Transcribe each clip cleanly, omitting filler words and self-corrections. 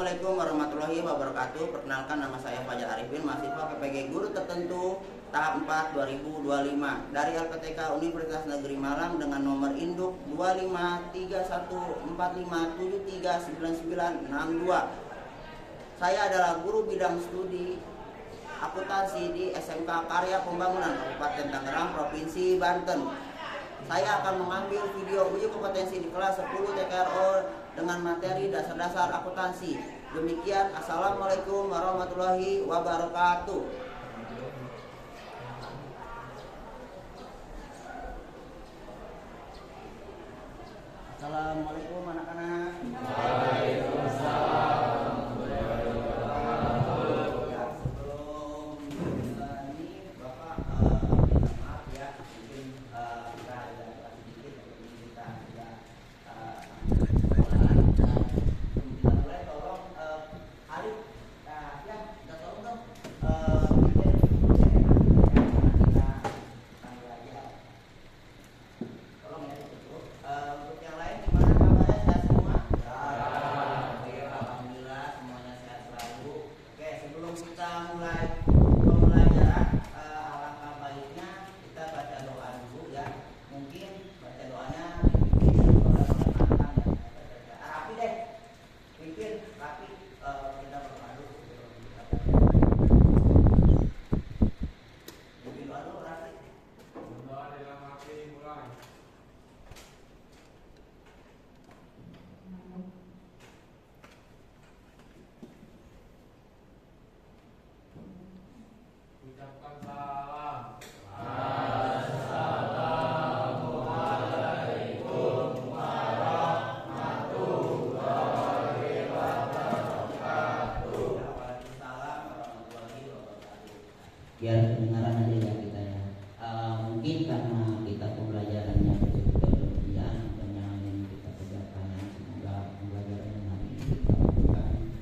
Assalamualaikum warahmatullahi wabarakatuh. Perkenalkan, nama saya Fajar Arifin, mahasiswa PPG Guru Tertentu tahap 4 2025 dari LPTK Universitas Negeri Malang dengan nomor induk 253145739962. Saya adalah guru bidang studi akuntansi di SMK Karya Pembangunan Kabupaten Tangerang, Provinsi Banten. Saya akan mengambil video uji kompetensi di kelas 10 TKRO dengan materi dasar-dasar akuntansi. Demikian, Assalamualaikum warahmatullahi wabarakatuh. Assalamualaikum anak-anak. Waalaikumsalam. Biar kedengaran aja ya kita ya. Mungkin karena kita pembelajarannya berlebihan atau yang kita kerjakan, semoga pembelajaran hari ini kita lakukan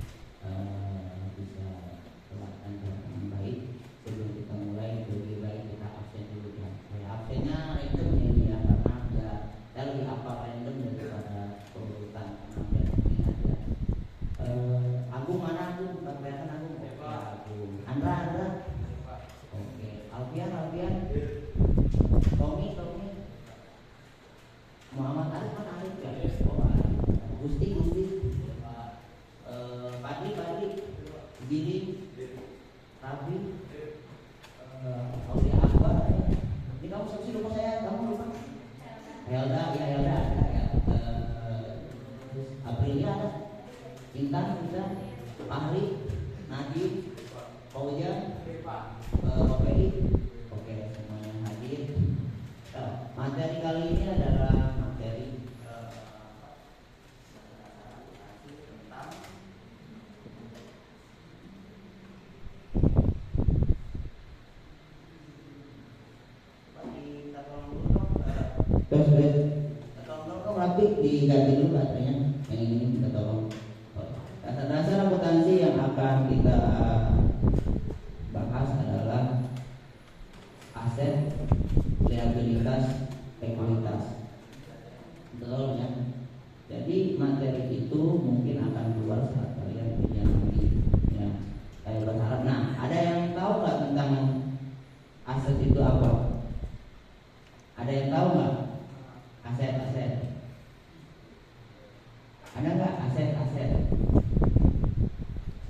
bisa terlaksana dengan baik. Sebelum kita mulai, lebih baik kita absen dulu ya. Absennya random ini ya, karena ya saya lebih apa random daripada urutan karena ini ada. Agung mana Agung? Kelihatan Agung? Andra. Alfian, Tommy, Muhammad Arif kan Arif ya, Gusti, Padri, Gini, Rabi, Aulia Akbar. Ini kamu saksi lupa saya, kamu lupa? Helda ya. Terus Aprilia ada, Intan bisa, Fahri, Najib, Fauzian, Oke, semuanya hadir. Materi kali ini adalah materi tentang tolong rapi diganti dulu baterainya. Yang ini kita tolong. Dasar-dasar akuntansi yang akan kita bahas adalah aset, liabilitas, ekuitas. Betul ya. Jadi materi itu mungkin akan keluar saat kalian ujian nanti ya. Saya berharap. Nah, ada yang tahu nggak tentang aset itu apa? Ada yang tahu nggak? Aset. Ada nggak aset?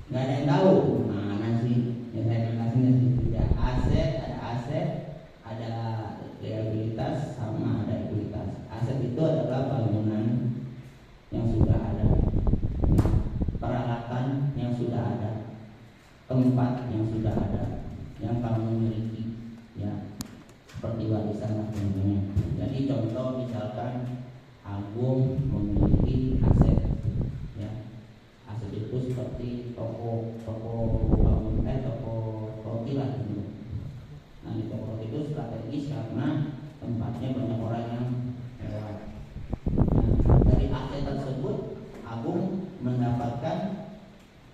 Nggak ada yang tahu. Mana sih? Ya saya kasihnya sih. Ya, ada aset, ada liabilitas, sama ada ekuitas. Aset itu adalah bangunan yang sudah ada, peralatan yang sudah ada, tempat yang sudah ada, yang kamu miliki, ya seperti warisan lah contohnya. Jadi contoh misalkan Agung memiliki aset, ya aset itu seperti toko roti lah gitu. Nah di toko roti itu strategis karena tempatnya banyak orang yang lewat. Nah, dari aset tersebut Agung mendapatkan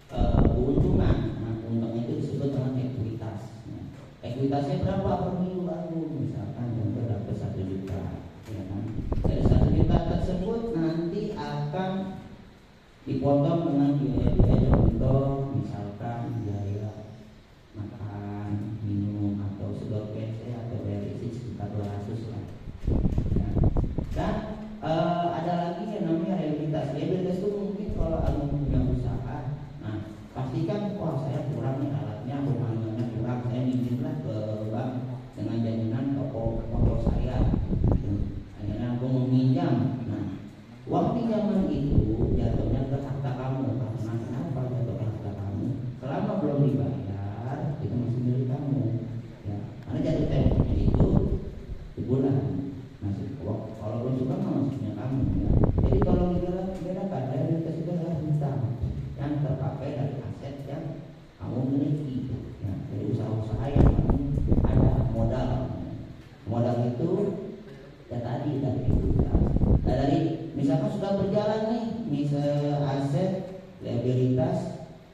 keuntungan. Nah keuntungan itu disebut dengan ekuitas. Nah, ekuitasnya berapa per minggu Agung? Misalkan contoh dapat 1 juta, ya kan? Dari 1 juta tersebut nanti akan dipotong dengan biaya-biaya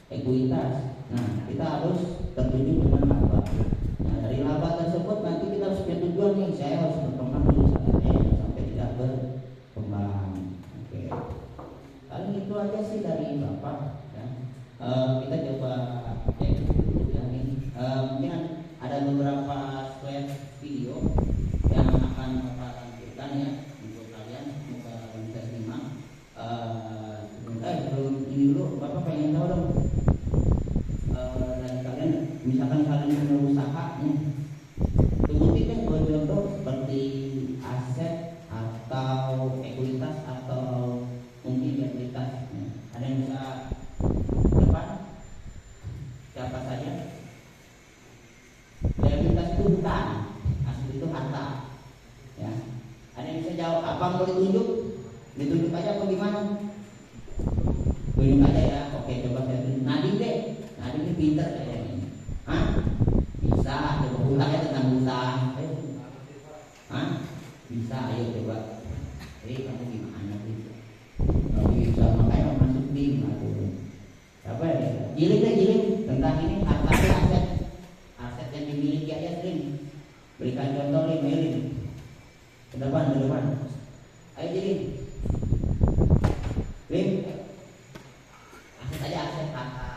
ekuitas. Nah, kita harus tertuju dengan laba. Nah, dari laba tersebut nanti kita harus punya tujuan nih, saya harus berkembang dulu sampai tidak berkembang. Oke. Paling itu aja sih dari Bapak. Ya. Kita coba cek dulu ya ini. Mungkin ada beberapa slide video yang akan Bapak tampilkan ya untuk kalian, semoga bisa simak. Sebelum ini dulu, Bapak pengen tahu dong dari kalian, misalkan kalian punya usaha nih, sebutin deh buat contoh seperti aset atau ekuitas atau mungkin identitas. Ada yang bisa depan? Siapa saja? Identitas itu bukan, asli itu harta. Ya. Ada yang bisa jawab? Apa mau ditunjuk? Ditunjuk aja apa gimana? Tunjuk aja ya. Oke, coba saya tunjuk. Nadine deh. Nadine ini pinter kayaknya. Hah? Bisa. Coba ulang ya tentang utang. Hah? Bisa. Ayo coba. Jadi kamu gimana sih? Kalau bisa makanya masuk tim atau apa ya? Giling deh, giling tentang ini harta aset. Aset yang dimiliki aja sering. Berikan contoh nih, Melin. Ke depan. Ayo giling. Lim. Aset aja aset harta.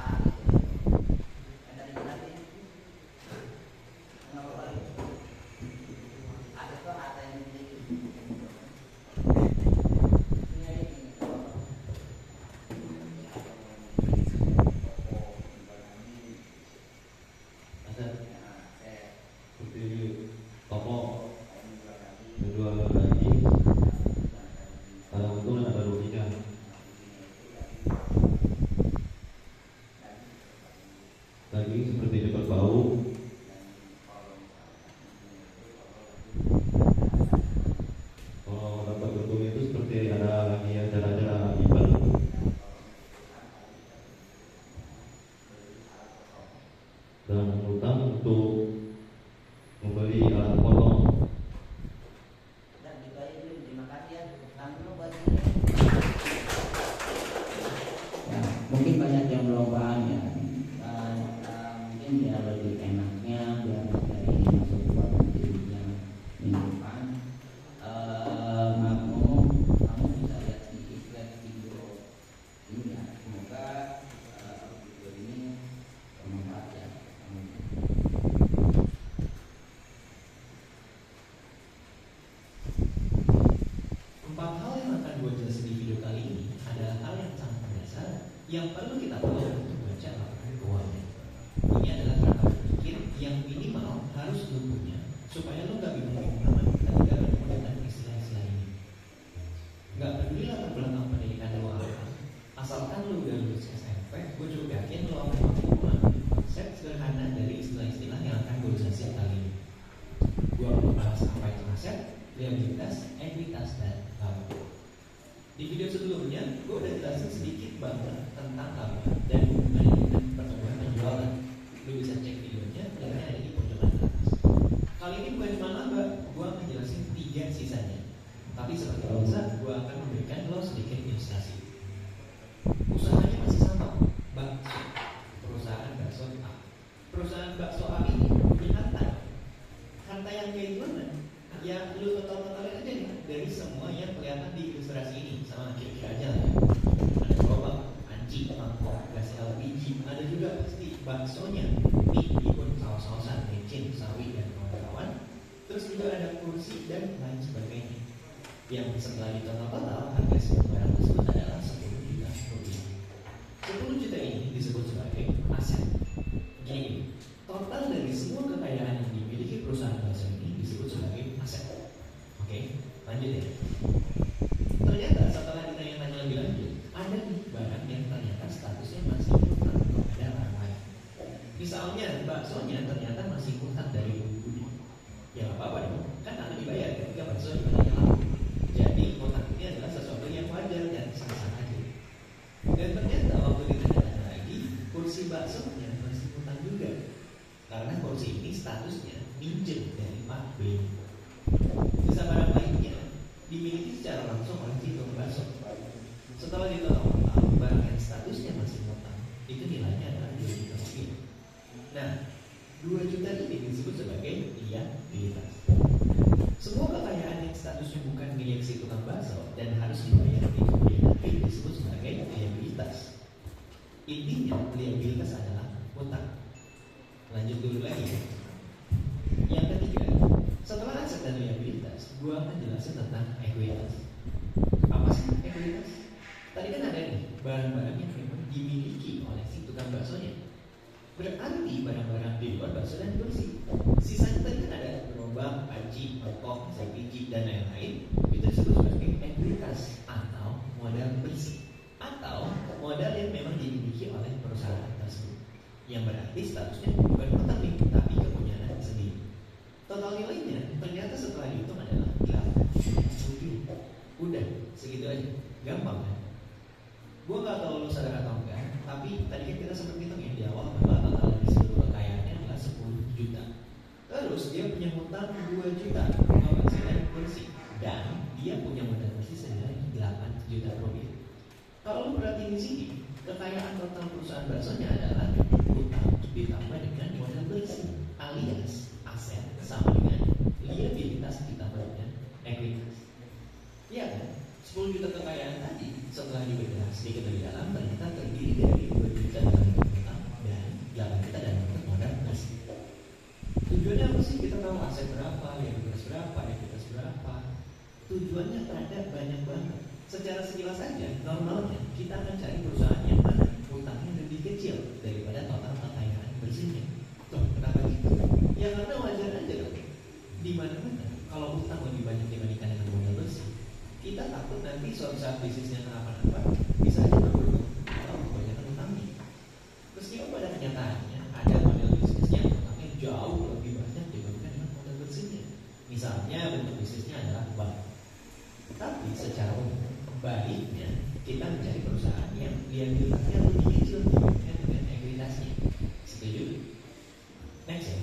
Daging seperti cepat bau. Kalau dapat untung itu seperti ada lagi acara-acara event. Dan utang untuk membeli alat potong. Dan dibayar, terima kasih ya. Ya, mungkin banyak yang belum paham ya. Mungkin biar lebih enaknya, biar dari ini masuk ke bagian dirinya minggu depan. Kamu bisa lihat di slide video ini ya. Semoga video ini bermanfaat ya. Empat hal yang akan gue jelasin di video kali ini adalah hal yang sangat mendasar yang perlu kita tahu untuk baca laporan keuangan. Ini adalah cara berpikir yang minimal harus lo punya supaya lo gak bingung amat ketika bertemu dengan istilah-istilah ini. Gak peduli latar belakang pendidikan lo apa, asalkan lo udah lulus SMP, gue cukup yakin lo akan mampu memahami konsep sederhana dari istilah-istilah yang akan gue jelasin kali ini. Gue akan membahas apa itu aset, liabilitas, ekuitas, dan laba. Di video sebelumnya, gue udah jelasin sedikit banget tentang laba dan hubungannya dengan pertumbuhan penjualan. Lu bisa cek videonya, linknya ada di pojokan atas. Kali ini bukan cuma laba, gue akan jelasin 3 sisanya. Tapi seperti biasa, gue akan memberikan lo sedikit ilustrasi. Usahanya masih sama, bakso. Perusahaan bakso A. Perusahaan bakso A ini punya harta. Harta yang kayak gimana? Ya lu total-totalin aja nih dari semua yang kelihatan di ilustrasi ini. Sama kira-kira aja lah ya. Ada gerobak, anjing, mangkok, gas LPG. Ada juga pasti baksonya, mie, bihun, saus-sausan, micin, sawi, dan kawan-kawan. Terus juga ada kursi dan lain sebagainya. Yang setelah ditotal-total, harga semua barang tersebut adalah 10 juta rupiah. 10 juta ini disebut sebagai aset. Jadi, total dari semua kekayaan yang dimiliki perusahaan bakso ini disebut sebagai aset. Oke, lanjut ya. Ternyata setelah ditanya-tanya lebih lanjut, ada nih barang yang ternyata statusnya masih hutang kepada orang lain. Misalnya baksonya ternyata masih hutang dari pengemudi. Ya nggak apa-apa dong, kan akan dibayar ketika bakso dibayarnya laku. Jadi hutang ini adalah sesuatu yang wajar dan sah-sah aja. Dan ternyata waktu ditanya lagi, kursi baksonya masih hutang juga. Karena kursi ini statusnya minjem dari Pak B. Sisa barang lainnya dimiliki secara langsung oleh si tukang bakso. Setelah ditotal barang yang statusnya masih hutang Intinya liabilitas adalah utang. Lanjut dulu lagi ya. Yang ketiga, setelah aset dan liabilitas, gue akan jelasin tentang ekuitas. Apa sih ekuitas? Tadi kan ada nih barang-barang yang memang dimiliki oleh si tukang baksonya. Berarti barang-barang di luar bakso dan bersih. Sisanya tadi kan ada gerobak, panci, mangkok, sepiji, dan lain-lain. Itu disebut sebagai ekuitas atau modal bersih atau modal yang memang dimiliki oleh perusahaan tersebut. Yang berarti statusnya bukan utang nih, tapi kepunyaan sendiri. Total nilainya ternyata setelah dihitung adalah 8 juta. Udah, segitu aja. Gampang kan? Gue gak tahu lu sadar atau enggak, tapi tadi kan kita sempat hitung ya di awal bahwa total dari seluruh kekayaannya adalah 10 juta. Terus dia punya hutang 2 juta, penghasilan bersih, dan dia punya modal bersih senilai 8 juta rupiah. Kalau lu perhatiin di sini, kekayaan total perusahaan baksonya adalah hutang ditambah dengan modal bersih, alias aset sama dengan liabilitas ditambah dengan ekuitas. Iya kan? 10 juta kekayaan tadi setelah dibedah sedikit lebih dalam ternyata terdiri dari 2 juta dalam hutang dan 8 juta dalam modal bersih. Tujuannya apa sih? Kita tahu aset berapa, liabilitas berapa, ekuitas berapa. Tujuannya ada banyak banget. Secara sekilas saja, normalnya kita akan cari perusahaan yang mana hutangnya lebih kecil daripada total kekayaan bersihnya. Tuh, kenapa gitu? Ya karena wajar aja dong. Di mana-mana kalau hutang lebih banyak dibandingkan dengan modal bersih, kita takut nanti suatu saat bisnisnya kenapa-napa bisa aja bangkrut atau kebanyakan hutangnya. Meskipun pada kenyataannya ada model bisnis yang hutangnya jauh lebih banyak dibandingkan dengan modal bersihnya. Misalnya bentuk bisnisnya adalah bank. Tapi secara umum baiknya kita mencari perusahaan yang liabilitasnya lebih kecil dibandingkan dengan ekuitasnya. Setuju? Next ya.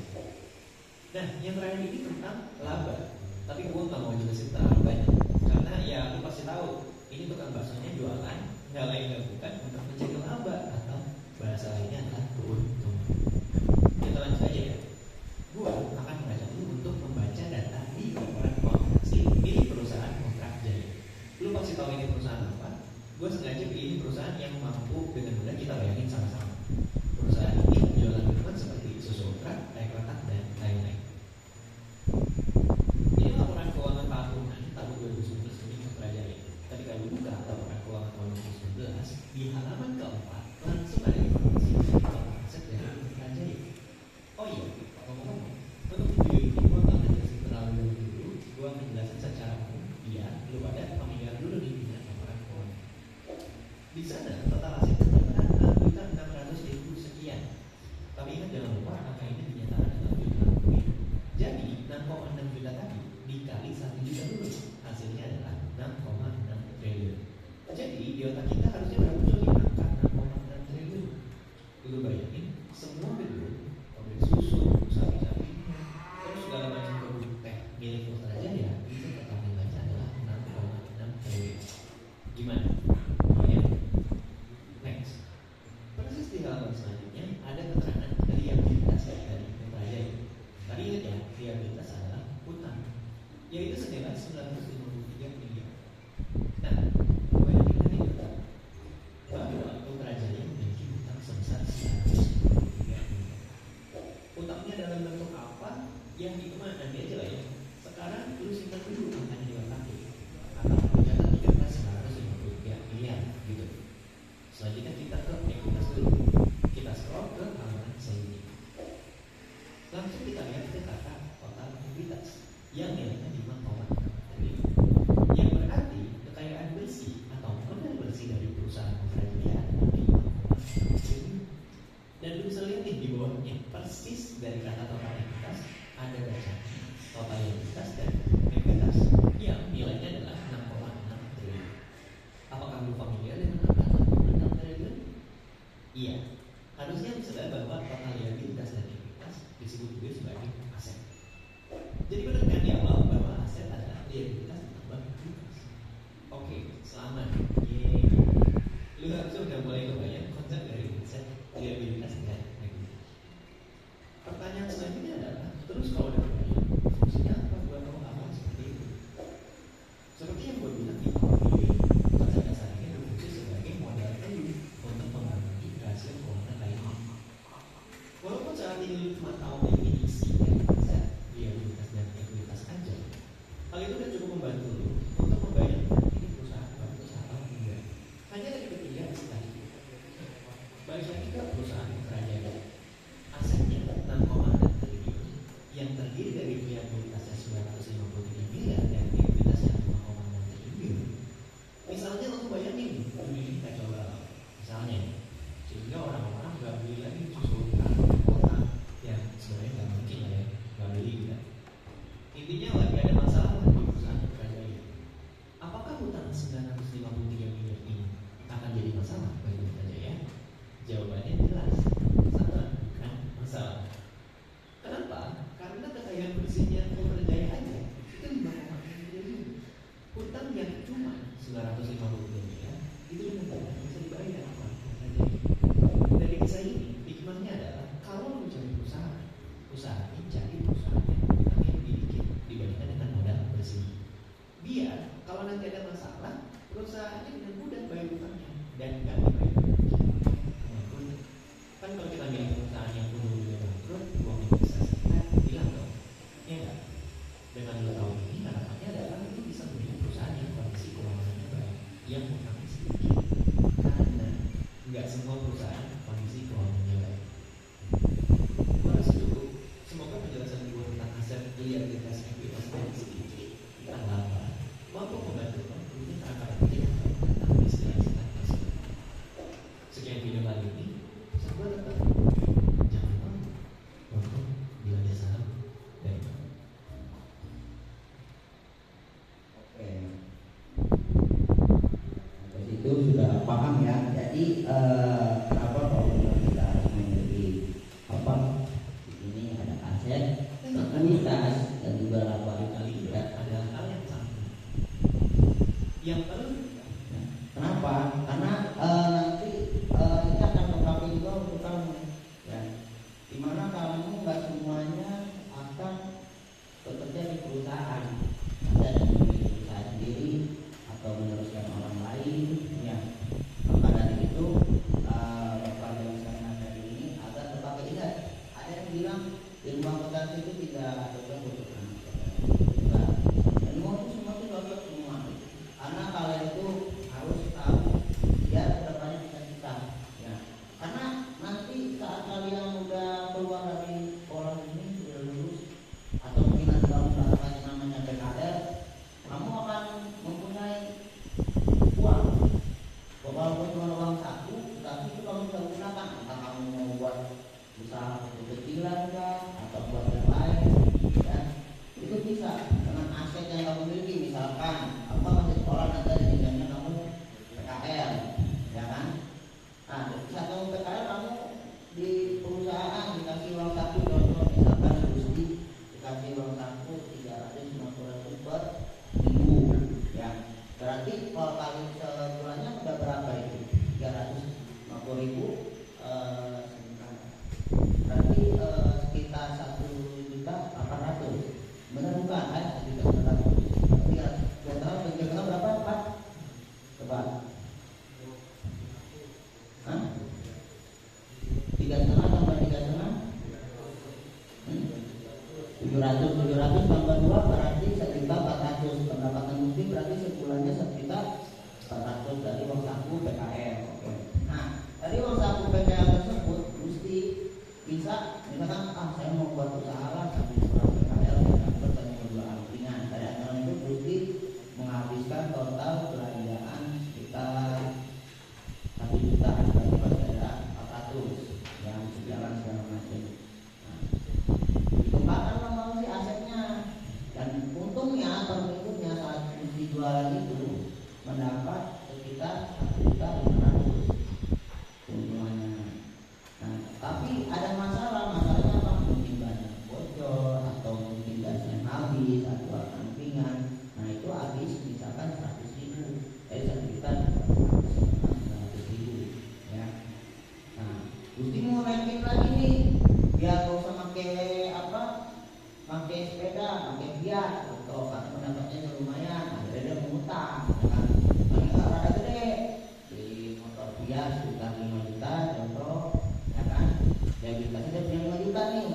Nah, yang terakhir ini tentang laba. Tapi gue nggak mau jelasin terlalu banyak karena ya lu pasti tahu ini tukang baksonya jualan nggak lain nggak bukan untuk mencari laba atau bahasa lainnya adalah keuntungan. Kita lanjut aja ya. Gue akan mengajak lu untuk membaca data di laporan keuangan milik perusahaan kontrak jaya. Lu pasti tahu ini perusahaan apa? Gue sengaja pilih perusahaan yang mampu dengan mudah kita bayangin sama-sama. Perusahaan ini jualan minuman seperti susu ultra, air letak, dan lain-lain. Ini laporan keuangan tahunan tahun 2019 ini Putrajaya. Tadi kalau buka laporan keuangan tahun 2019 di halaman keempat langsung ada informasi tentang aset dari Putrajaya. Oh iya, ngomong-ngomong, untuk video ini gue nggak akan jelasin terlalu dulu. Gue akan jelasin secara umum biar lu pada familiar dulu nih dengan laporan keuangan. Di sana total asetnya terdapat 6.600.000 sekian. Tapi ingat jangan lupa angka ini dinyatakan dalam juta rupiah. Jadi 6,6 juta tadi dikali 1 juta dulu, hasilnya adalah 6,6 triliun. Jadi di otak kita harusnya berapa tuh angka 6,6 triliun? Lu bayangin semua gedung, pabrik susu, sapi-sapi, terus segala macam produk teh milik Putrajaya itu total nilainya adalah 6,6 triliun. Gimana? Ya. Next. Persis di halaman selanjutnya ada keterangan liabilitas dari Putrajaya. Tadi ingat ya, liabilitas adalah hutang, yaitu senilai 953 miliar. Nah, banyak yang tadi juga bahwa Putrajaya memiliki hutang sebesar 953 miliar. Hutangnya dalam bentuk apa? Yang itu mah nanti aja lah ya. Sekarang lu simpan dulu angkanya di otak atau mencatat 953 miliar gitu. Selanjutnya kita ke ekuitas dulu. Kita scroll ke halaman selanjutnya. Langsung kita lihat ke kata total ekuitas yang nilainya 5,6 triliun. Yang berarti kekayaan bersih atau modal bersih dari perusahaan Putrajaya adalah 5,6 triliun. Dan lu bisa lihat nih di bawahnya persis dari kata total ekuitas ada bacaan total ekuitas dan ekuitas yang nilainya adalah 6,6 triliun. Apakah lu familiar dengan angka 6,6 triliun? Iya. Harusnya lu sadar bahwa total liabilitas dan ekuitas disebut juga sebagai aset. Jadi benar kan di awal bahwa aset adalah liabilitas ditambah ekuitas. Oke, selamat. Yeay. Lu harusnya udah mulai kebayang konsep dari aset, liabilitas dan ekuitas. Pertanyaan selanjutnya adalah, terus kalau udah kebayang, fungsinya apa buat kamu amal seperti itu? Seperti yang gue bilang di awal video, konsep dasarnya berfungsi sebagai modal dulu untuk membangun ini cuma tahu definisi dari konsep viabilitas dan ekuitas aja, hal itu udah cukup membantu lo untuk membayangkan ini perusahaan bagus atau enggak. Hanya dari ketiga istilah itu. Balik lagi ke perusahaan kerajaan, asetnya 6,6 triliun yang terdiri dari viabilitasnya 953 miliar dan ekuitasnya 5,6 triliun. Misalnya lo bayangin dunia ini kacau balau, misalnya, sehingga orang-orang nggak beli lagi susu kota yang sebenarnya nggak mungkin lah ya, nggak beli gitu. Intinya lagi ada masalah di perusahaan kerajaan. Apakah hutang 953 miliar ini akan jadi masalah bagi kerajaan? Jawabannya jelas, sama, bukan masalah. Kenapa? Karena kekayaan bersihnya kerajaan aja itu 5,6 triliun. Hutang yang cuma 950 miliar itu benar-benar bisa dibayar apa? Dari kisah ini, hikmahnya adalah kalau mencari perusahaan, usahain cari perusahaan yang hutangnya lebih dikit dibandingkan dengan modal bersih. Biar kalau nanti ada masalah, perusahaannya dengan mudah bayar hutangnya dan nggak dibayar. Kan kalau kita milih perusahaan yang dulu bangkrut, uang investasi kita hilang dong, ya nggak? Dengan 2 tahun ini harapannya adalah itu bisa memilih perusahaan yang kondisi keuangannya baik, yang hutangnya sedikit, karena nggak semua perusahaan kondisi keuangannya baik. Gue rasa cukup. Semoga penjelasan gue tentang aset liabilitas ekuitas dan sedikit lama mampu membantu punya akar yang tentang istilah-istilah tersebut. Sekian video kali ini. Gue tetap jangan malu untuk bila ada salah dari kamu. Oke. Dari situ sudah paham ya. Jadi kenapa kalau kita harus memiliki apa? Ini ada aset, ekuitas dan juga laba kali ya. Ada hal yang sama yang perlu. Kenapa? Karena nanti ini akan mempengaruhi juga untuk kamu ya. Dimana kamu nggak semuanya akan bekerja di perusahaan, ada yang memiliki perusahaan sendiri atau meneruskan orang lain ya. Maka dari itu bapak yang saya tadi ini agar terpakai ingat. Ada yang bilang ilmu akuntansi itu tidak ada yang butuhkan. Ilmu itu semua itu cocok semua. Karena kalian itu harus tahu ya kedepannya cita-cita ya. Karena nanti saat kalian udah keluar dari sekolah ini sudah lulus atau mungkin nanti kamu mendapatkan yang namanya PKL, kamu akan mempunyai uang. Walaupun cuma uang saku, tapi itu kamu bisa gunakan. Entah kamu mau buat usaha kecil-kecilan atau buat yang lain ya. Itu bisa dengan aset yang kamu miliki. Misalkan apa masih sekolah nanti ada jenjangnya kamu PKL ya kan. Nah saat kamu PKL kamu di perusahaan dikasih uang saku, contoh misalkan Gusti dikasih uang saku 350 per minggu ya. Berarti kalau kali sebulannya udah berapa itu? 350.000 berarti sekitar 1.800.000. Benar bukan? 1.800.000. Kira-kira berapa Pak? Coba. Hah? 3,5 tambah 3,5? 700 tambah 2 berarti 1.400.000. Pendapatan Gusti berarti sebulannya 1.400.000 dari uang saku PKL. Oke. Nah, dari uang saku PKL tersebut Gusti bisa misalkan saya mau buat usaha lah sambil kurang PKL dan bertanya kedua angkringan. Dari anggaran itu Gusti menghabiskan total belanjaan sekitar 1 juta, berarti masih ada 400 yang sejalan segala macam. Nah, dikembangkan sama si asetnya dan untungnya tahun berikutnya saat Gusti jualan itu mendapat sekitar 1.500.000 keuntungannya. Nah, tapi ada masalahnya apa? Mungkin banyak bocor atau mungkin gasnya habis atau sampingan. Nah itu habis misalkan 100.000 dari sekitar 100.000 ya. Nah Gusti mau naikin lagi nih biar gak usah pakai apa, pakai sepeda, pakai Fiat atau karena pendapatnya lumayan, akhirnya dia mengutang dengan paling nggak rada gede di motor Fiat sekitar 5 juta contoh ya kan. Ya kita punya 5 juta nih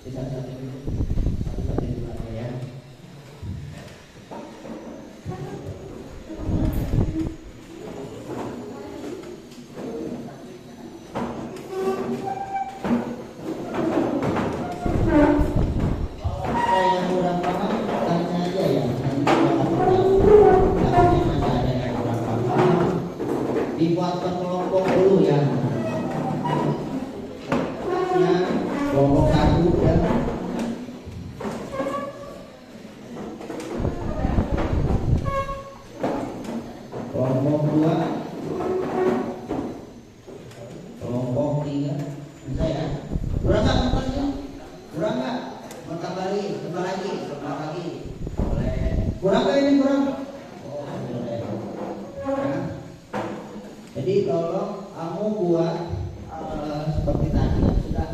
Bisa satu dulu aja ya. Saya kurang paham, tanya aja ya. Nanti kalau takutnya masih ada yang kurang paham, dibuatkan kelompok dulu ya. Kelompok satu ya. Kelompok dua, kelompok tiga, bisa ya? Kurang nggak makannya? Kurang nggak? Makan lagi, tambah lagi, tambah lagi. Boleh. Kurang nggak ini kurang? Oh boleh. Ya. Jadi tolong kamu buat seperti tadi sudah.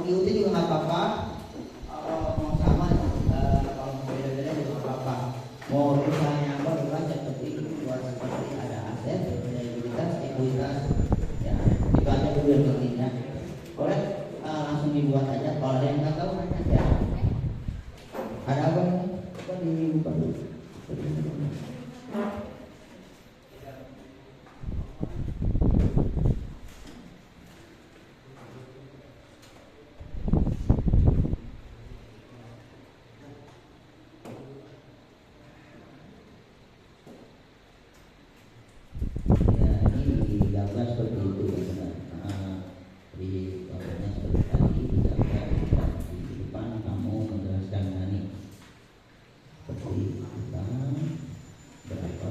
Diuti juga nggak apa-apa. Mau sama, kalau mau beda-beda juga nggak apa-apa. Mau misalnya apa bukan seperti buat seperti ada aset, liabilitas, ekuitas, ya itu aja dulu yang pentingnya. Boleh langsung dibuat aja. Kalau ada yang nggak tahu nanya ya. Ada apa ini? Coba dibuka dulu. Ya, ini digambar seperti itu ya, di gambarnya seperti tadi digambar di depan kamu menjelaskan ini seperti kita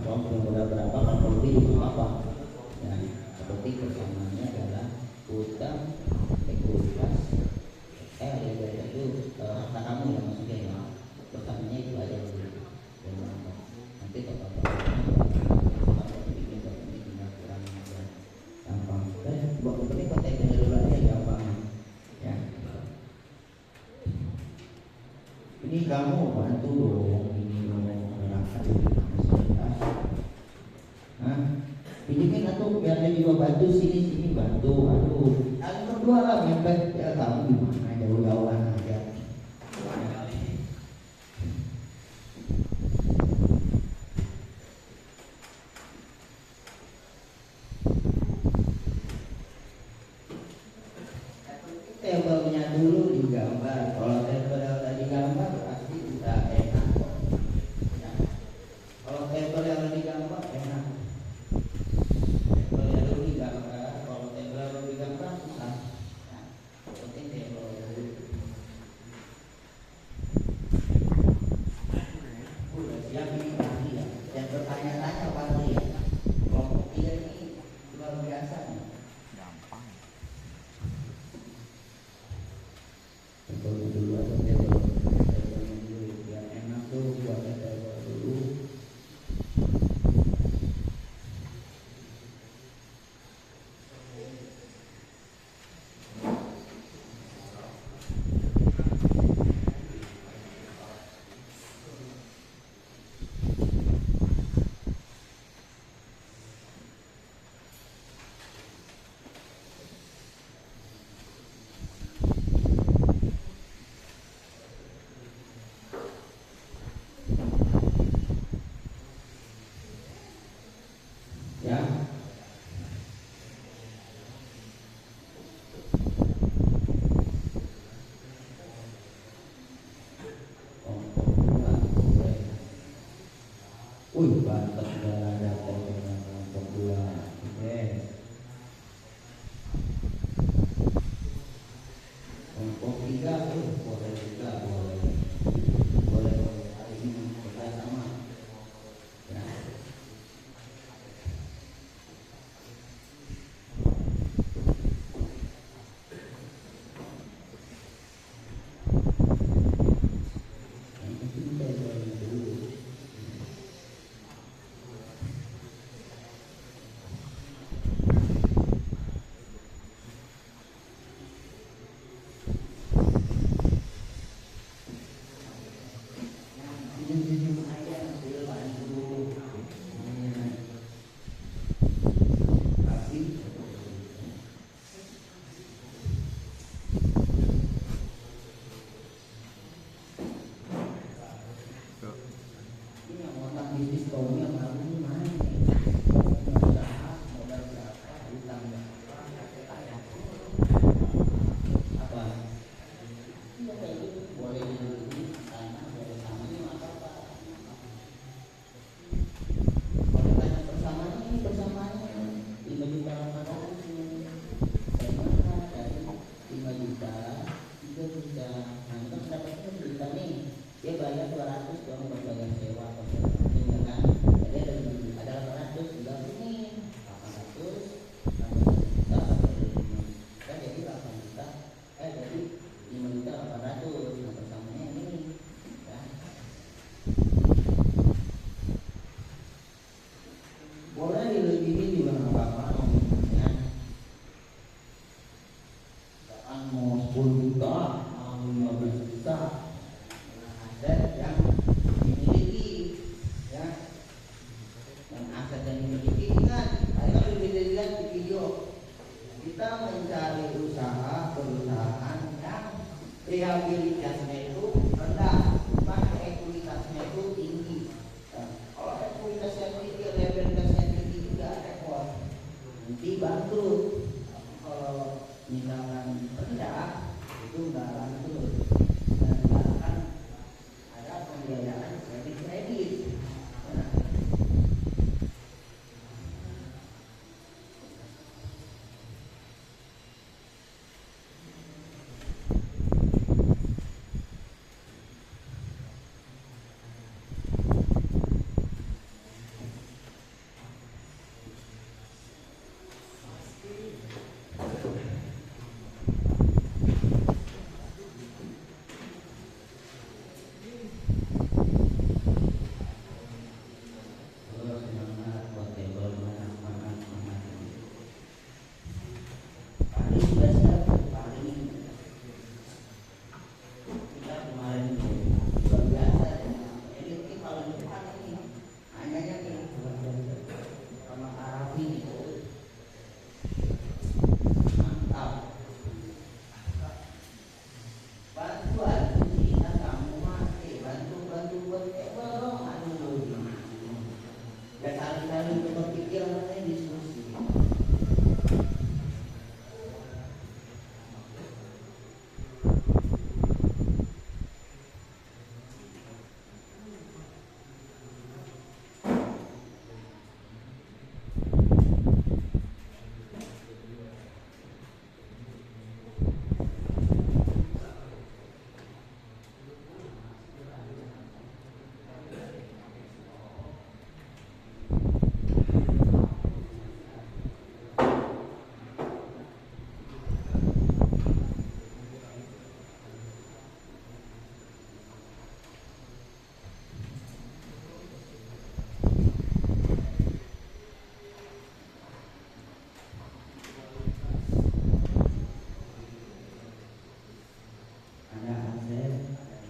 berapa berapa kalau lebih apa ya, seperti kesamaannya adalah utang ekuitas itu harta kamu ya maksudnya ya, pertamanya itu aja dulu nanti total gampang. Buat ini kontennya dulu aja gampang ya. Ini kamu bantu dong, ini mau berangkat nah ini kan atau biar dia juga bantu sini bantu. Aduh kalian berdua lah mepet ya, kamu gimana jauh-jauhan aja. Tabelnya dulu digambar. Kalau tabel yang tadi gambar pasti udah enak kok. Ya. Kalau tabel yang digambar enak. Tabel yang dulu digambar. Kalau tabel yang digambar susah. Ya. Penting tabel dulu. Udah siap ini pasti ya. Yang bertanya-tanya pasti ya. Kelompok tiga ini luar biasa nih. Gampang. Tabel dulu aja. juga mau 15 juta aset yang dimiliki, ya. Dan aset yang dimiliki, ingat, saya kan lebih dilihat di video. Kita mencari perusahaan yang rehabilitasnya itu rendah, bukan ekuitasnya itu tinggi. Nah, kalau ekuitasnya tinggi, rehabilitasnya tinggi juga repot, nanti bangkrut. Kalau misalkan rendah itu nggak bangkrut dan nggak akan ada pembiayaan kredit. Nah, terus semangat buat table semangat paling biasa paling kita kemarin luar biasa elit ini paling depan ini hanya nih luar biasa sama Arabi itu mantap. Bantuan kita kamu mati bantu buat table dong, aduh ya kali-kali berpikir namanya diskusi. Ada aset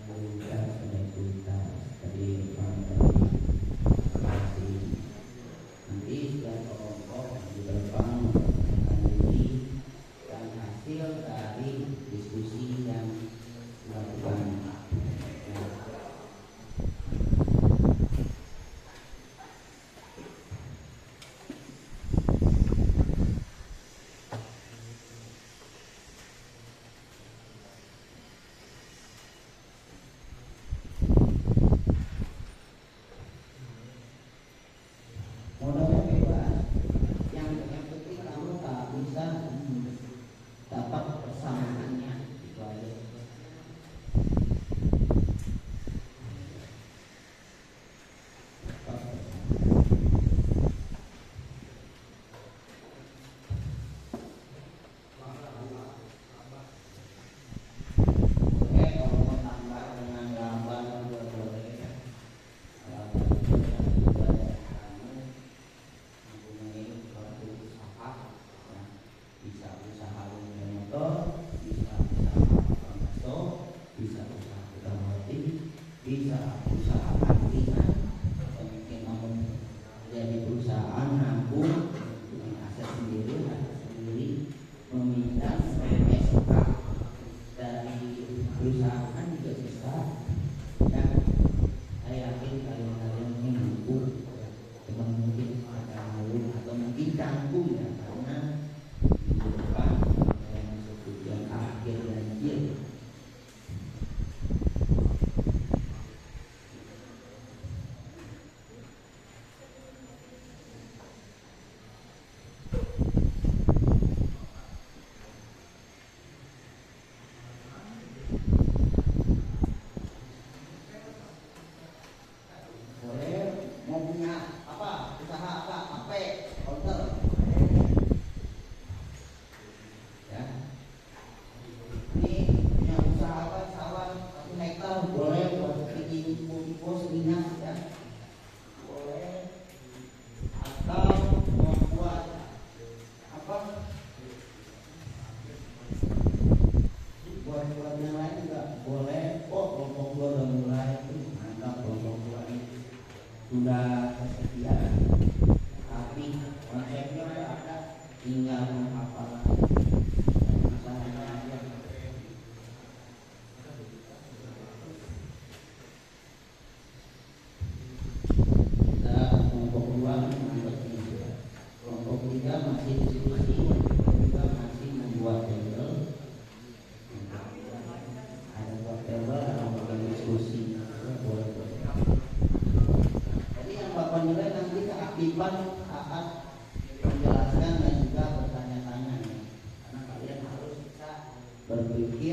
kualitas ada kualitas tadi masih nanti sudah kelompok di depan akan ini dan hasil dari diskusi yang dilakukan. Modalnya bebas, yang penting kamu tak bisa dapat persamaannya, itu aja.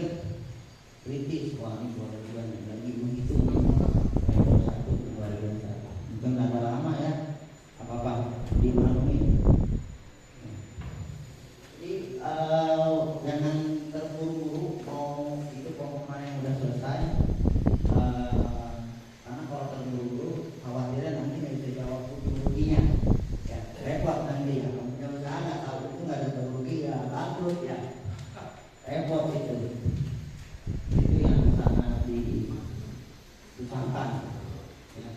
berpikir kritis, wah ini keluarga lagi menghitung level 1 keluarga saya. Mungkin ada lama ya, apa-apa dimaklumi. Jadi jangan terburu-buru mau itu pengumuman yang udah selesai. Karena kalau terburu-buru khawatirnya nanti nggak bisa jawab ruginya, ya repot nanti ya. Punya usaha nggak tahu itu nggak ada rugi ya bangkrut ya, repot itu yang sangat disangkan ya.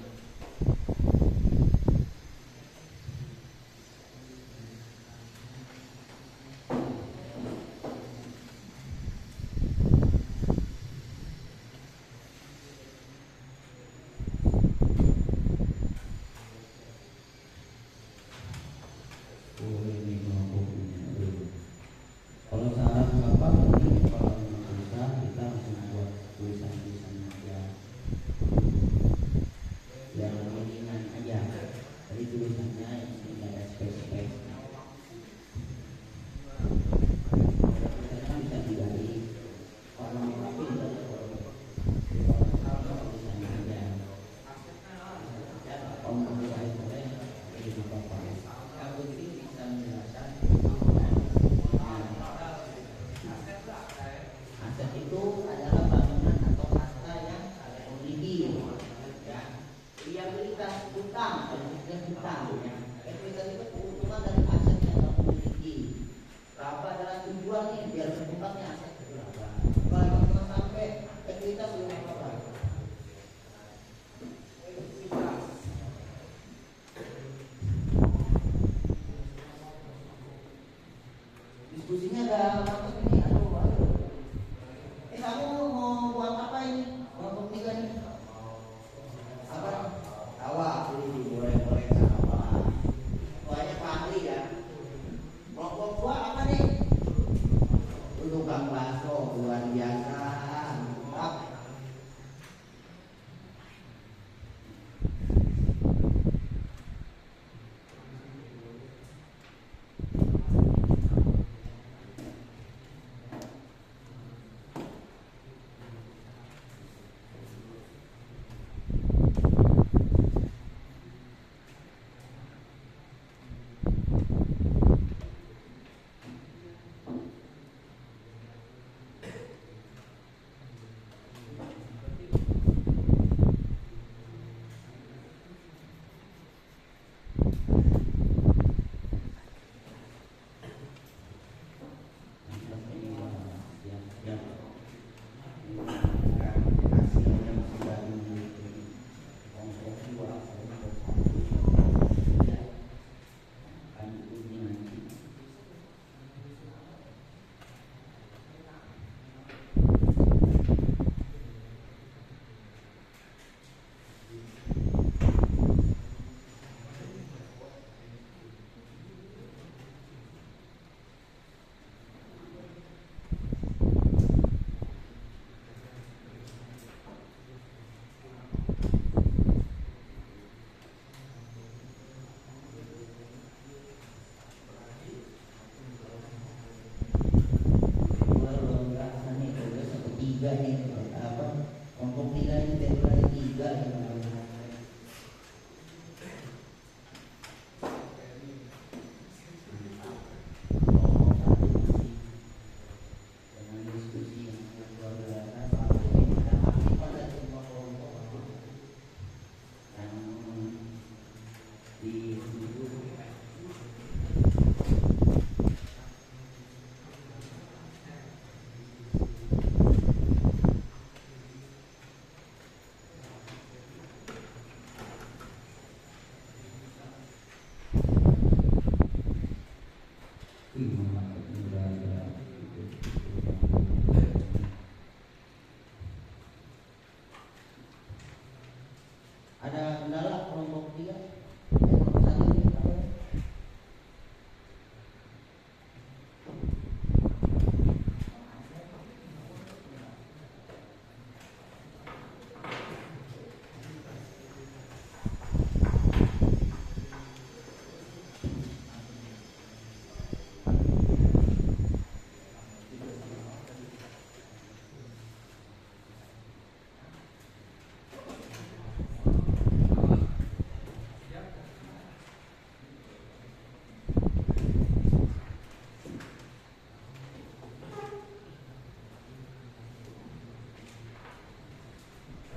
Kalau saran apa mungkin kalau memang susah kita langsung buat tulisan-tulisan aja yang ringan aja. Jadi tulisannya ini nggak ada space. Kita kan bisa dibagi orang rapi tulisannya aja. Om boleh jadi apa-apa. Aku ini bisa menjelaskan. Aset itu adalah bangunan atau harta yang ada memiliki, ya. Liabilitas utang, dan utang, ya. Liabilitas itu keuntungan dari aset yang kamu miliki. Laba adalah tujuan nih biar berkembangnya aset itu laba. Kalau cuma sampai liabilitas belum apa-apa. Diskusinya ada apa ini? Aduh. Kamu mau buat apa ini? Mau buktikan ini? Apa? Tawa, ini boleh sama. Soalnya Pak Ahli ya. Kelompok gua apa nih? Tukang bakso luar biasa. Mantap.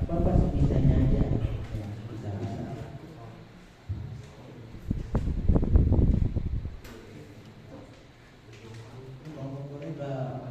Bapak sebisanya aja ya, bisa. Boleh angkat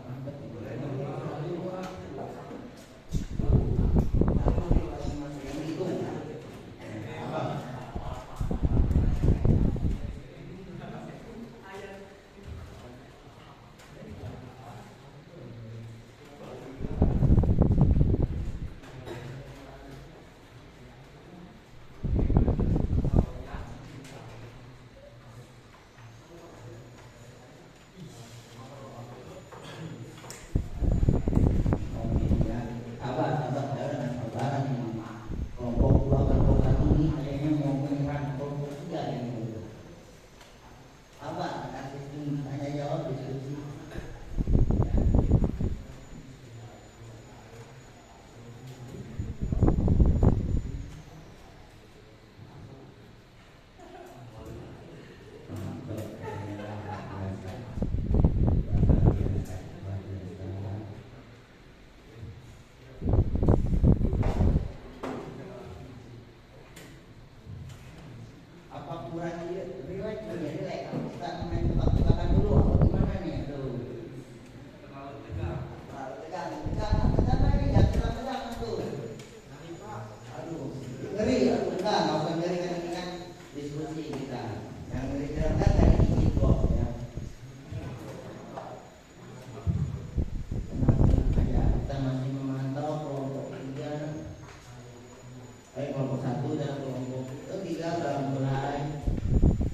kelompok 1 dan kelompok 3 sudah mulai.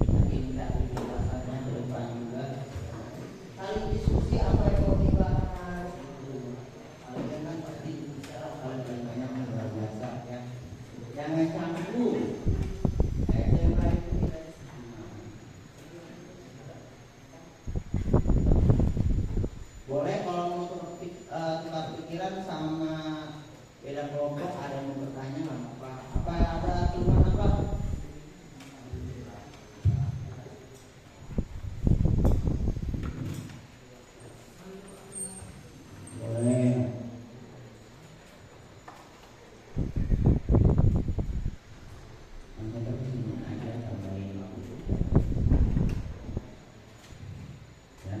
Nanti kita pembahasannya ke depan juga. Saling diskusi apa yang mau dibahas. Kalian kan pasti bicara hal yang banyak yang luar biasa ya. Jangan canggung. Boleh kalau mau tukar pikiran sama beda kelompok, ada yang mau bertanya apa? Apa ada keluhan apa? Boleh. Nanti ke sini aja tambahin ya.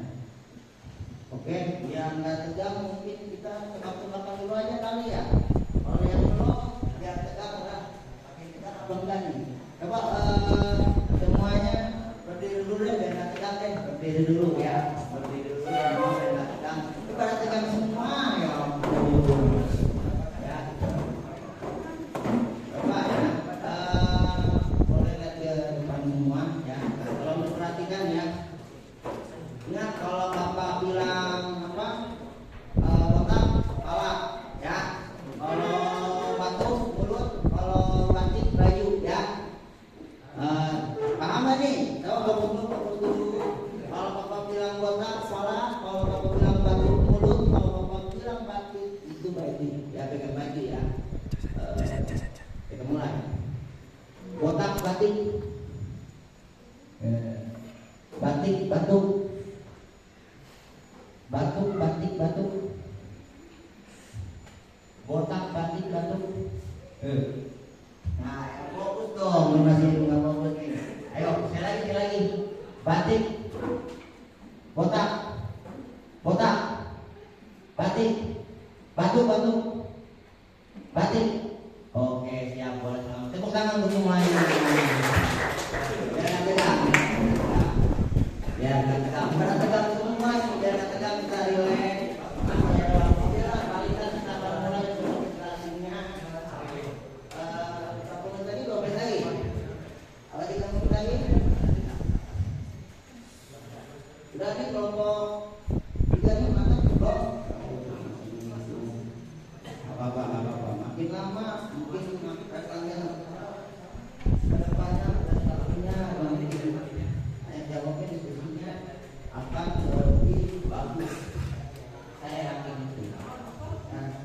Oke, yang nggak tegang mungkin kita tebak-tebakan dulu aja kali ya. Kalau yang belum, biar tegang lah. Pakai kita abangkan nih. Coba semuanya berdiri dulu ya, biar nggak tegang deh. Berdiri dulu ya, berdiri dulu ya, biar nggak tegang. Itu pada tegang semua ya. Ya. Coba ya, boleh lihat ke depan semua ya. Kalau memperhatikan ya. Ingat kalau Bapak bilang apa? Botak, kepala, ya. Kalau batu, mulut. Kalau batik, baju, ya. Paham nggak nih? Coba fokus dulu. Kalau Bapak bilang botak, kepala. Kalau Bapak bilang batu, mulut. Kalau Bapak bilang batik, itu baju. Ya, pegang baju ya. Kita mulai. Botak, batik. Batik, batuk. Batuk, batik, batuk. Botak, batik, batuk. Nah, fokus dong. Masih nggak fokus nih. Ayo, sekali lagi. Batik, botak, botak, batik, batuk, batuk, batik. Oke, siap. Boleh selamat. Tepuk tangan untuk semuanya. Biar nggak tegang. Biar nggak tegang. Karena tegang semua. Biar nggak tegang, kita relax. Masanya dalam mobil lah. Balikan kita baru mulai konsentrasinya. Berapa menit tadi? 2 menit lagi. Apa 3 menit lagi? Udah nih kelompok 3 nih mantap belum? Apa-apa. Makin lama mungkin rasanya ke depannya prestasinya jawabnya diskusinya akan lebih bagus. Saya yakin itu. Nah,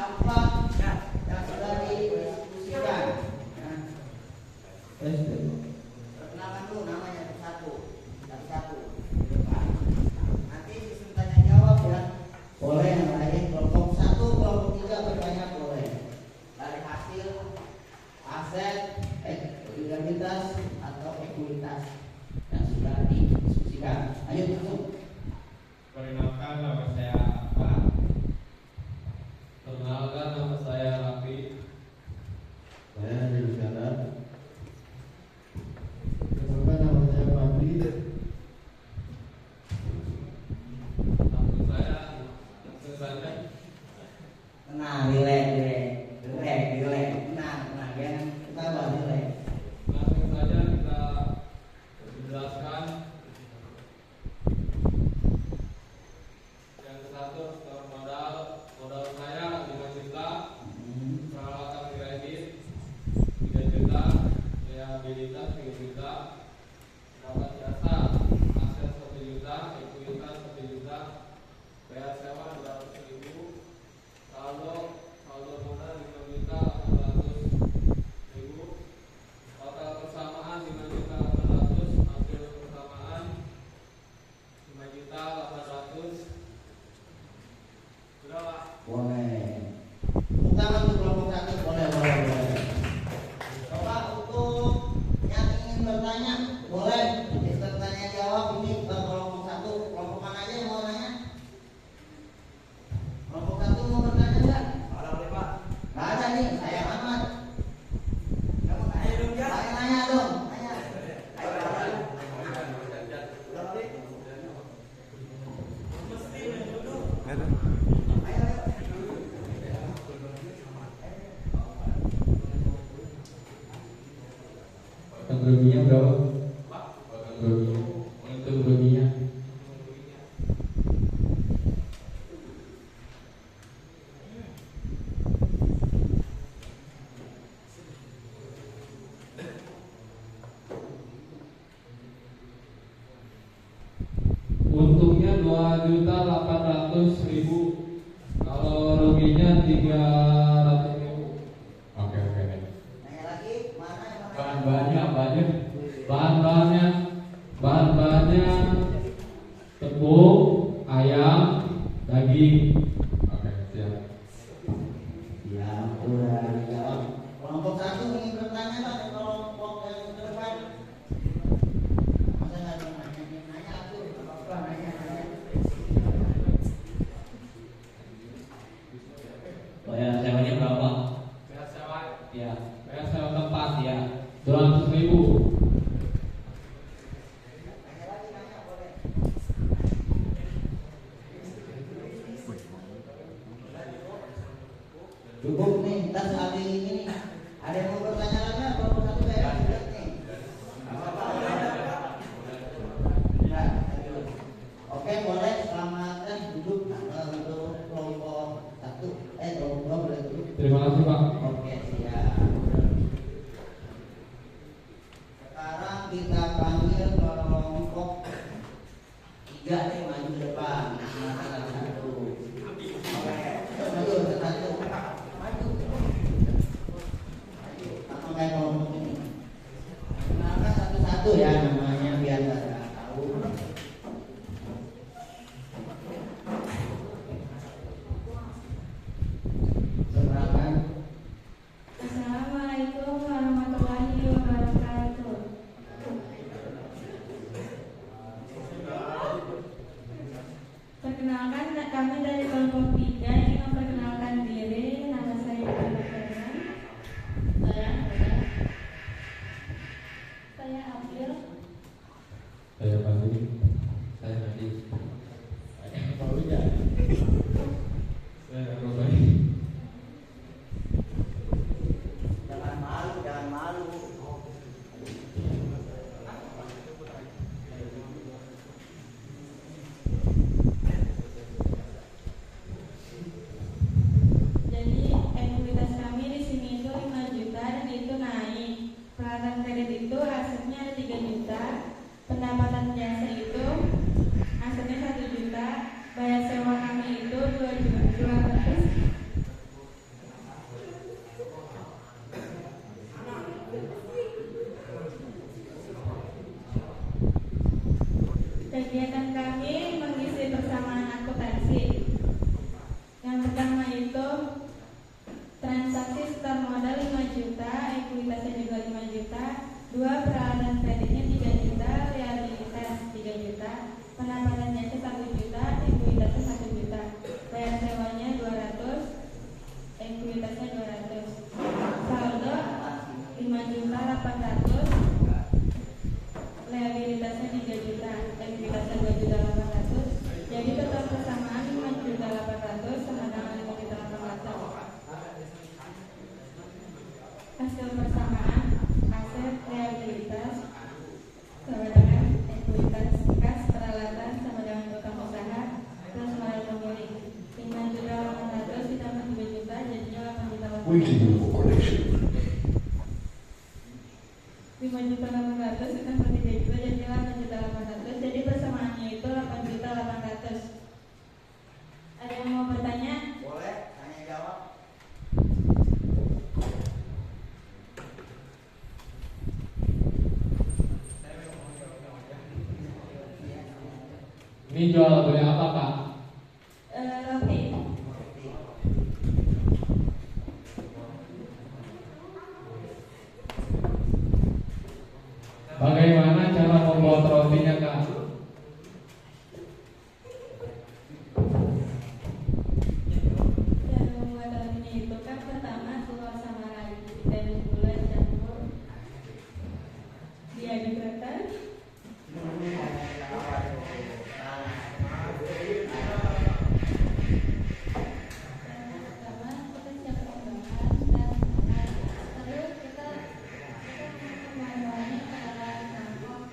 apa yang sudah didiskusikan. Ya. Perkenalkan dulu namanya satu dari satu di depan. Nanti sistem tanya jawab ya. Boleh yang lain kelompok 1, kelompok 3 bertanya boleh. Dari hasil aset, integritas atau ekuitas yang sudah didiskusikan. Ayo langsung. Perkenalkan nama saya Pak. Perkenalkan nama saya Rafi. Saya di sana. Perkenalkan nama saya Fadli. Nama saya langsung saja. Tenang, relax. Tenang, jangan ketawa, relax. Langsung saja kita jelaskan. Yang satu store modal saya 5 juta, peralatan kredit 3 juta, liabilitas 3 juta, dapat jasa aset 1 juta, ekuitas 1 juta, bayar sewa 200.000, saldo modal 5 juta 800.000, total persamaan 5 juta 800, hasil persamaan 5 juta 800. Sudah Pak. Boleh. Bukan untuk kelompok 1, boleh. Coba untuk yang ingin bertanya, boleh. Kita tanya jawab ini bukan kelompok 1, kelompok mana aja yang mau nanya? Kelompok 1 mau bertanya enggak? Ada boleh Pak. Enggak ada nih, saya Ahmad. Kamu tanya dong ya? Saya nanya dong, tanya. Ayo. Groginya berapa? Groginya. Untuk groginya. Untungnya 2.800.000. Kalau ruginya 300.000. Oke. Nanya lagi, mana yang mau nanya? Bahan-bahannya tepung, ayam, daging. Oke, siap. Ya, udah dijawab. Kelompok 1 ingin bertanya Pak, kelompok yang ke depan. Masa nggak ada nanya aku, apa nanya. Bayar sewanya berapa? Bayar sewa. Ya. Bayar sewa tempat ya. 200.000. Nanya lagi, nanya boleh. Cukup nih, kita saat ini ada yang mau bertanya lagi? Kelompok 1 saya sudah nih. Nah, oke boleh, selamat duduk untuk kelompok 1. Kelompok 2 boleh duduk. Terima kasih Pak. Oke, siap. Sekarang kita panggil kelompok 3 nih, maju ke depan. Silakan satu. Oke, maju satu. Maju. Sama kayak kelompok ini. Kenalkan satu-satu ya namanya biar kita tahu. Silakan. Kegiatan kami mengisi persamaan akuntansi. Yang pertama itu transaksi setor modal 5 juta, ekuitasnya juga 5 juta, 2 peralatan kreditnya 3 juta, realitas 3 juta, pendapatan jasa 1 juta, ekuitasnya 1 juta, bayar sewanya 200, ekuitasnya 200, saldo 5 juta 800, realitasnya 3 juta, ekuitasnya 2 juta 800. Jadi total persamaan 5 juta 800 sama dengan 5 juta 800. Hasil persamaan aset realitas sama dengan ekuitas kas peralatan sama dengan utang usaha plus modal pemilik. 5 juta 800 ditambah 3 juta jadinya 8 juta 800. Waiting for connection. 5 juta 800 ditambah 3 juta jadinya 8 juta 800. Jadi persamaannya itu 8 juta 800. Ada yang mau bertanya? Boleh, tanya jawab. Ini jual beli apa, Pak? Roti. Bagaimana cara membuat rotinya, Kak? Cara membuat rotinya itu kan pertama telur sama ragi dan gula campur diaduk rata. Pertama kita siapkan bahan dan terus kita memasukkannya ke dalam mangkok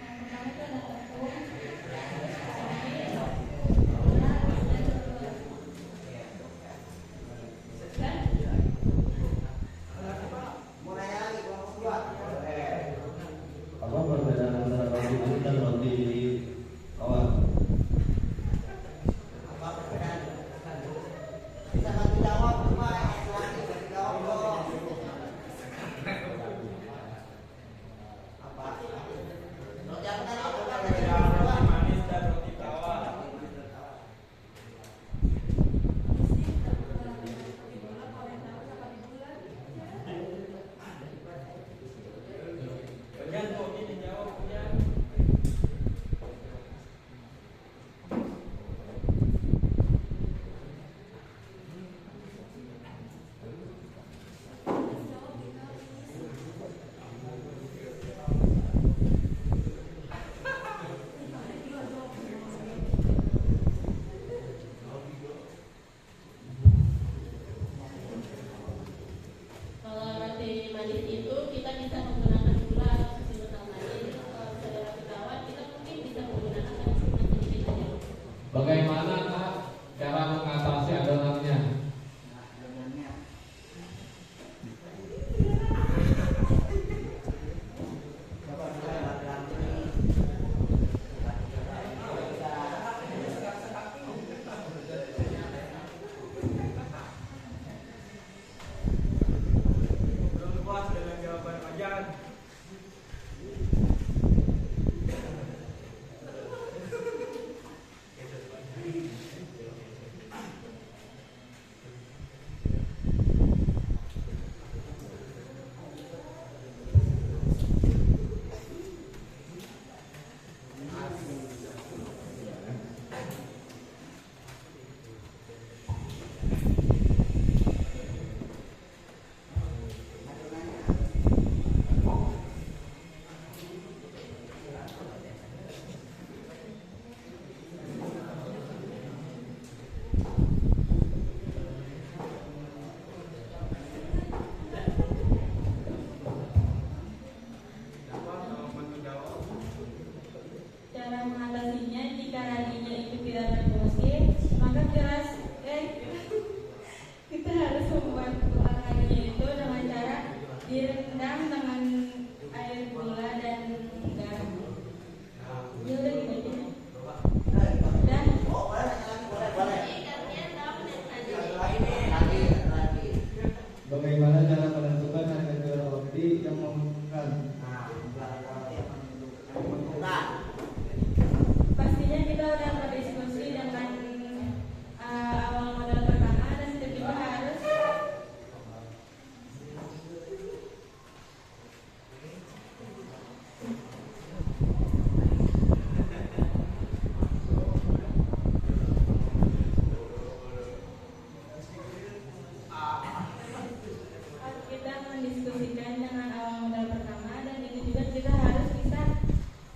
mendiskusikan dengan awal modal pertama, dan itu juga kita harus bisa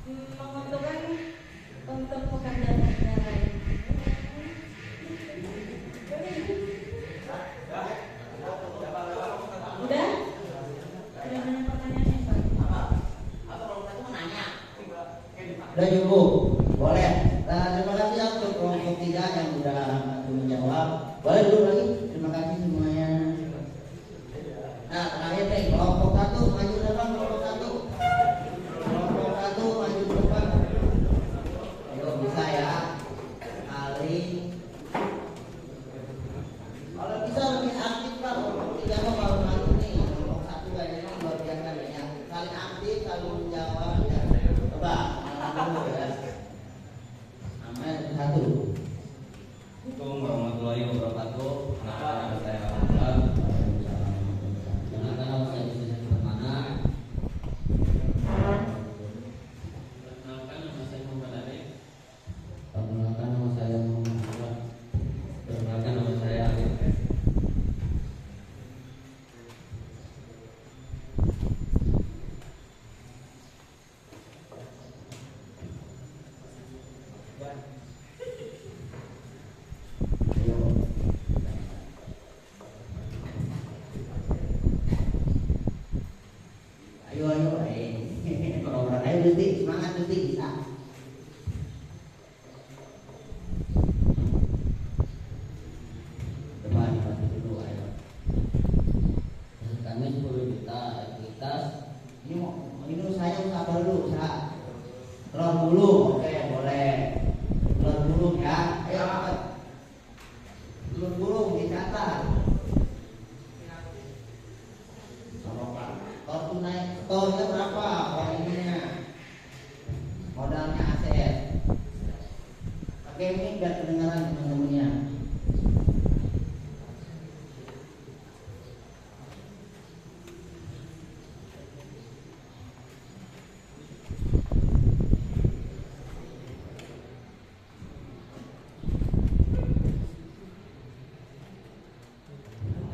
menguntungkan untuk pekerja-pekerja lain. Udah? Udah banyak pertanyaannya, Pak? Udah cukup, boleh. Nah, terima kasih ya untuk kelompok 3 yang sudah menjawab. Boleh dulu lagi. Terima kasih semuanya. Nah, terakhir nih, kelompok 1 maju ke depan, kelompok 1. Kelompok 1 maju ke depan. Ayo bisa ya. Ali. Kalau bisa lebih aktif Pak, kelompok 3 mah baru malu nih. Kelompok 1 kayaknya luar biasa nih ya. Saling aktif, saling menjawab ya. Coba, dulu ya. Amin, 1. Assalamualaikum warahmatullahi wabarakatuh. Nama saya Ahmad. Perkenalkan nama saya Yusuf Permana. Perkenalkan nama saya Muhammad Arif. Perkenalkan nama saya Muhammad Arif. Perkenalkan nama saya Arif. Ayo, orang-orang ayo Duti, semangat Duti, bisa. Coba dibantu dulu, ayo. Kami 10 juta aktivitas. Ini saya sabar dulu, usaha. Telur bulung, oke boleh. Telur bulung ya, ayo cepat. Telur bulung dicatat. Kalau tunai setornya berapa? Kalau ininya modalnya aset. Pakai ini biar kedengaran teman-temannya.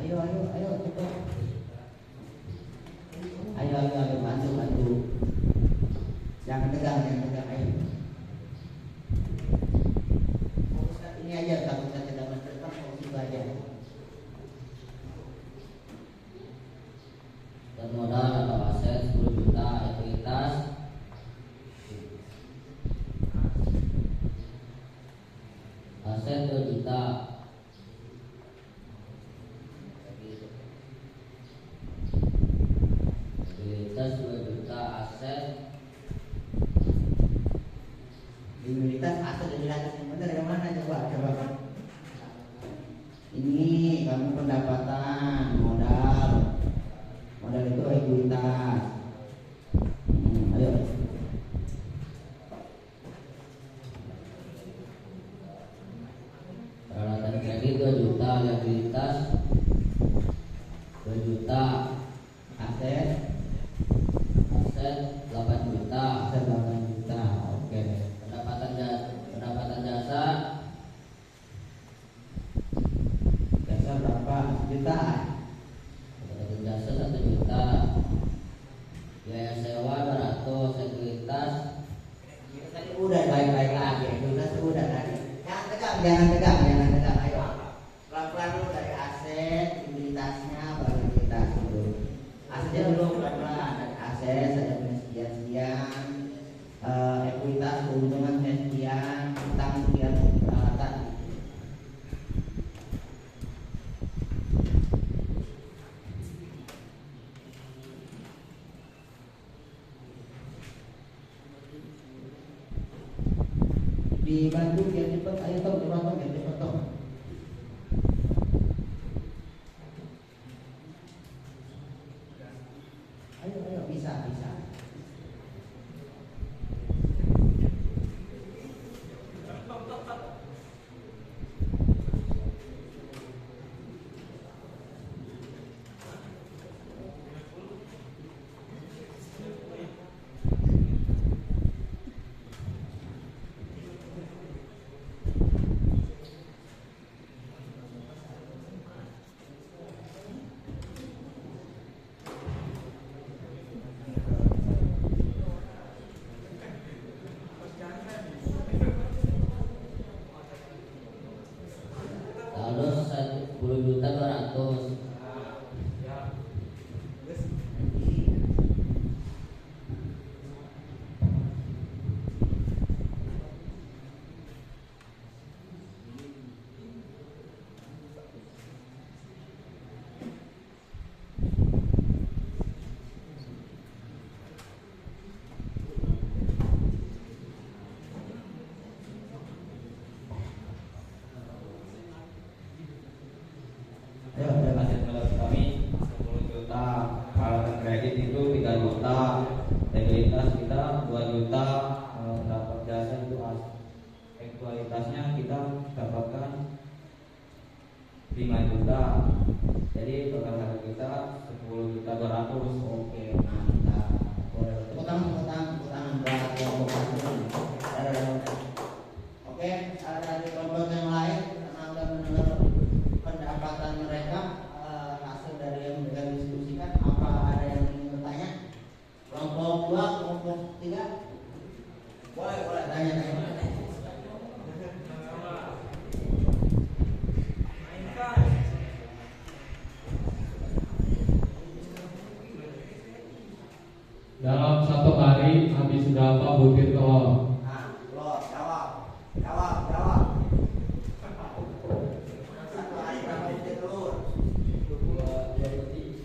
Ayo cepat. Ayo bantu. Jangan tegang, ayo. Fokuskan ini aja, kalau kita tidak mendekat fokus itu aja. Dan modal atau aset 10 juta ekuitas. Aset 2 juta. Ekuitas 2 juta, aset likuiditas, aset dan likuiditas yang benar yang mana, coba. Ini kamu pendapatan modal itu ekuitas. Ayo. Peralatan kredit 2 juta, likuiditas 2 juta, aset 8 juta, oke. Pendapatan jasa berapa? 1 juta. Pendapatan jasa 1 juta. Biaya sewa 200, ekuitas. Tadi udah baik-baik lagi, udah tadi. Jangan tegang. Ayo. Pelan-pelan dulu dari aset, likuiditasnya baru likuiditas dulu. Asetnya dulu pelan-pelan. Dari aset saya punya sekian, ekuitas keuntungan sekian, utang sekian, peralatan. Dibantu biar cepet, ayo Tom, biar cepet Tom. Ayo, bisa. 200. Oke, mantap. Tepuk tangan buat kelompok ini. Oke, dari kelompok yang lain karena udah mendengar pendapatan mereka, hasil dari yang mereka diskusikan, apa ada yang ingin bertanya? Kelompok 2, kelompok 3, boleh tanya. Dalam satu hari habis berapa butir telur? Nah, lo jawab. Satu hari berapa butir telur? 2 peti.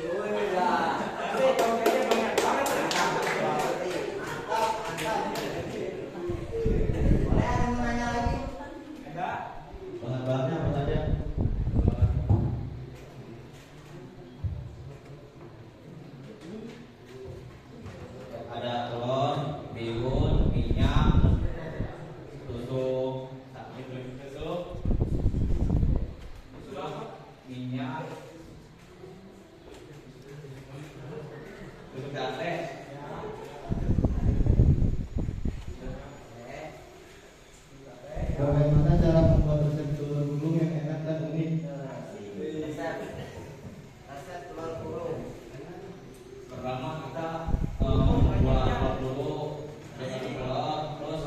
Wih, dah. Dua peti. Mantap. Boleh ada yang mau nanya lagi? Bahan-bahannya apa saja? Ada telur, bihun, minyak, susu, minyak, susu gatek. Bagaimana cara membuat resep telur gulung yang enak dan unik? Resep telur gulung. Pertama kita membuat telur dulu dengan telur, terus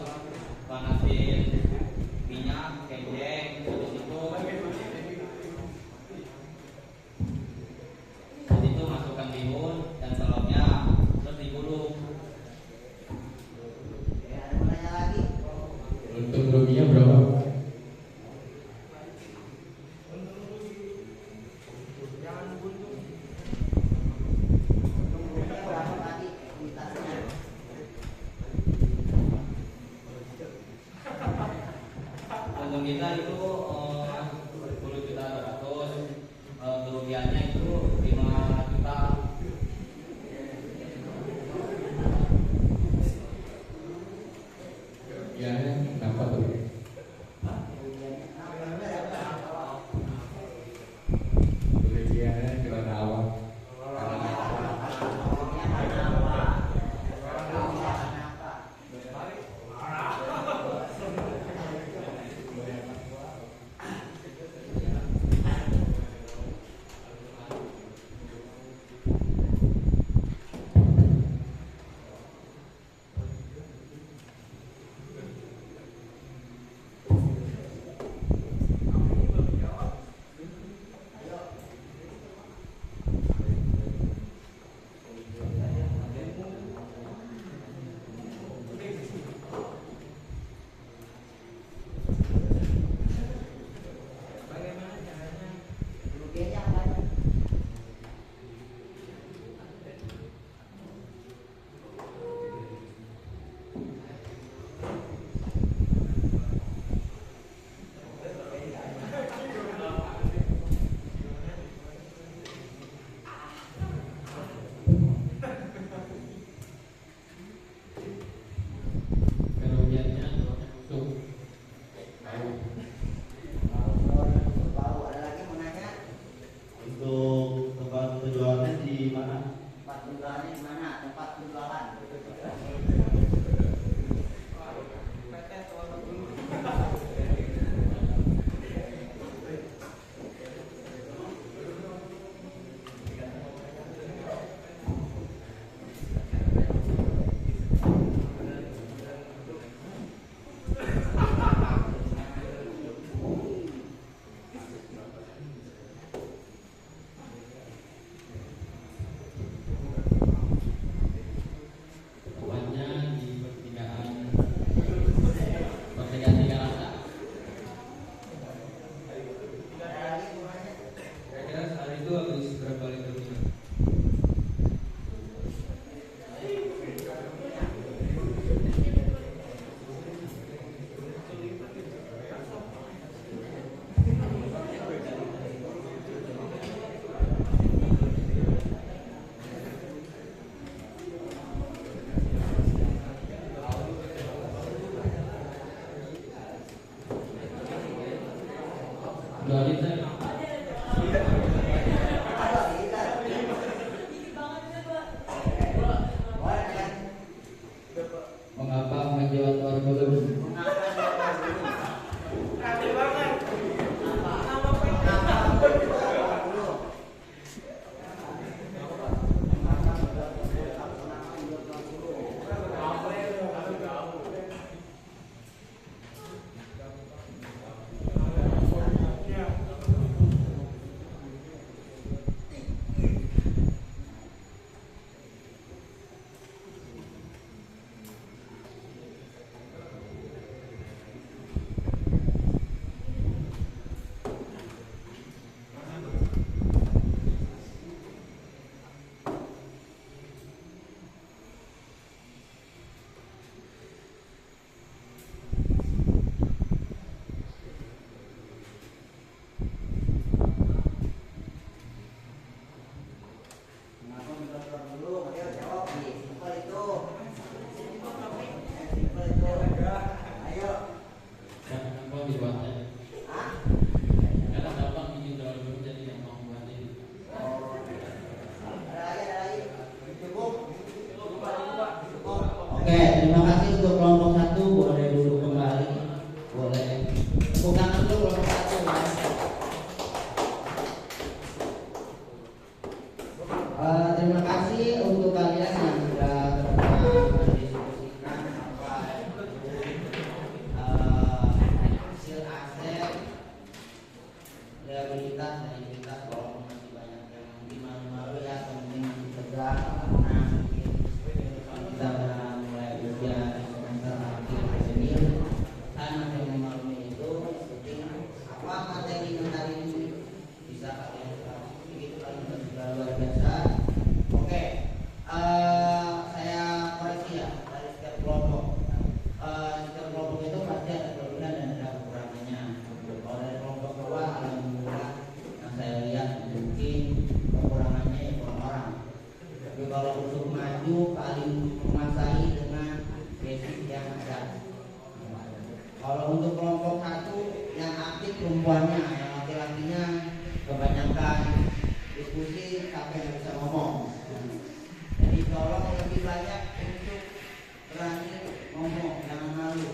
panasin minyak, kenceng, habis itu masukkan bihun dan telurnya, terus digulung. Oke, ada yang mau nanya lagi? Untung ruginya berapa? Untungnya berapa tadi ekuitasnya? Untung kita itu 10 juta 200, kerugiannya itu 5 juta. Ya, kenapa tuh? Kerugiannya karena awal. Oke, terima kasih untuk kelompok 1, boleh duduk kembali. Boleh. Tepuk tangan dulu kelompok 1 ya. Terima kasih untuk kalian yang sudah mendiskusikan apa hasil aset reliabilitas dan integritas, walaupun masih banyak yang mungkin malu-malu ya, atau mungkin masih tegang karena mungkin kita mulai ujian semester akhir senior dan masih memaklumi itu. Mungkin apa materi yang hari ini bisa kalian begitu kali sudah luar biasa. Oke, saya koreksi ya dari setiap kelompok. Setiap kelompok itu pasti ada kelebihan dan ada kekurangannya. Kalau dari kelompok bawah, alhamdulillah yang saya lihat mungkin kekurangannya ya orang. Tapi kalau untuk maju paling menguasai dengan basic yang ada. Kalau untuk kelompok 1 yang aktif perempuannya, yang laki-lakinya kebanyakan diskusi tapi nggak bisa ngomong. Jadi tolong lebih banyak untuk berani ngomong, jangan malu.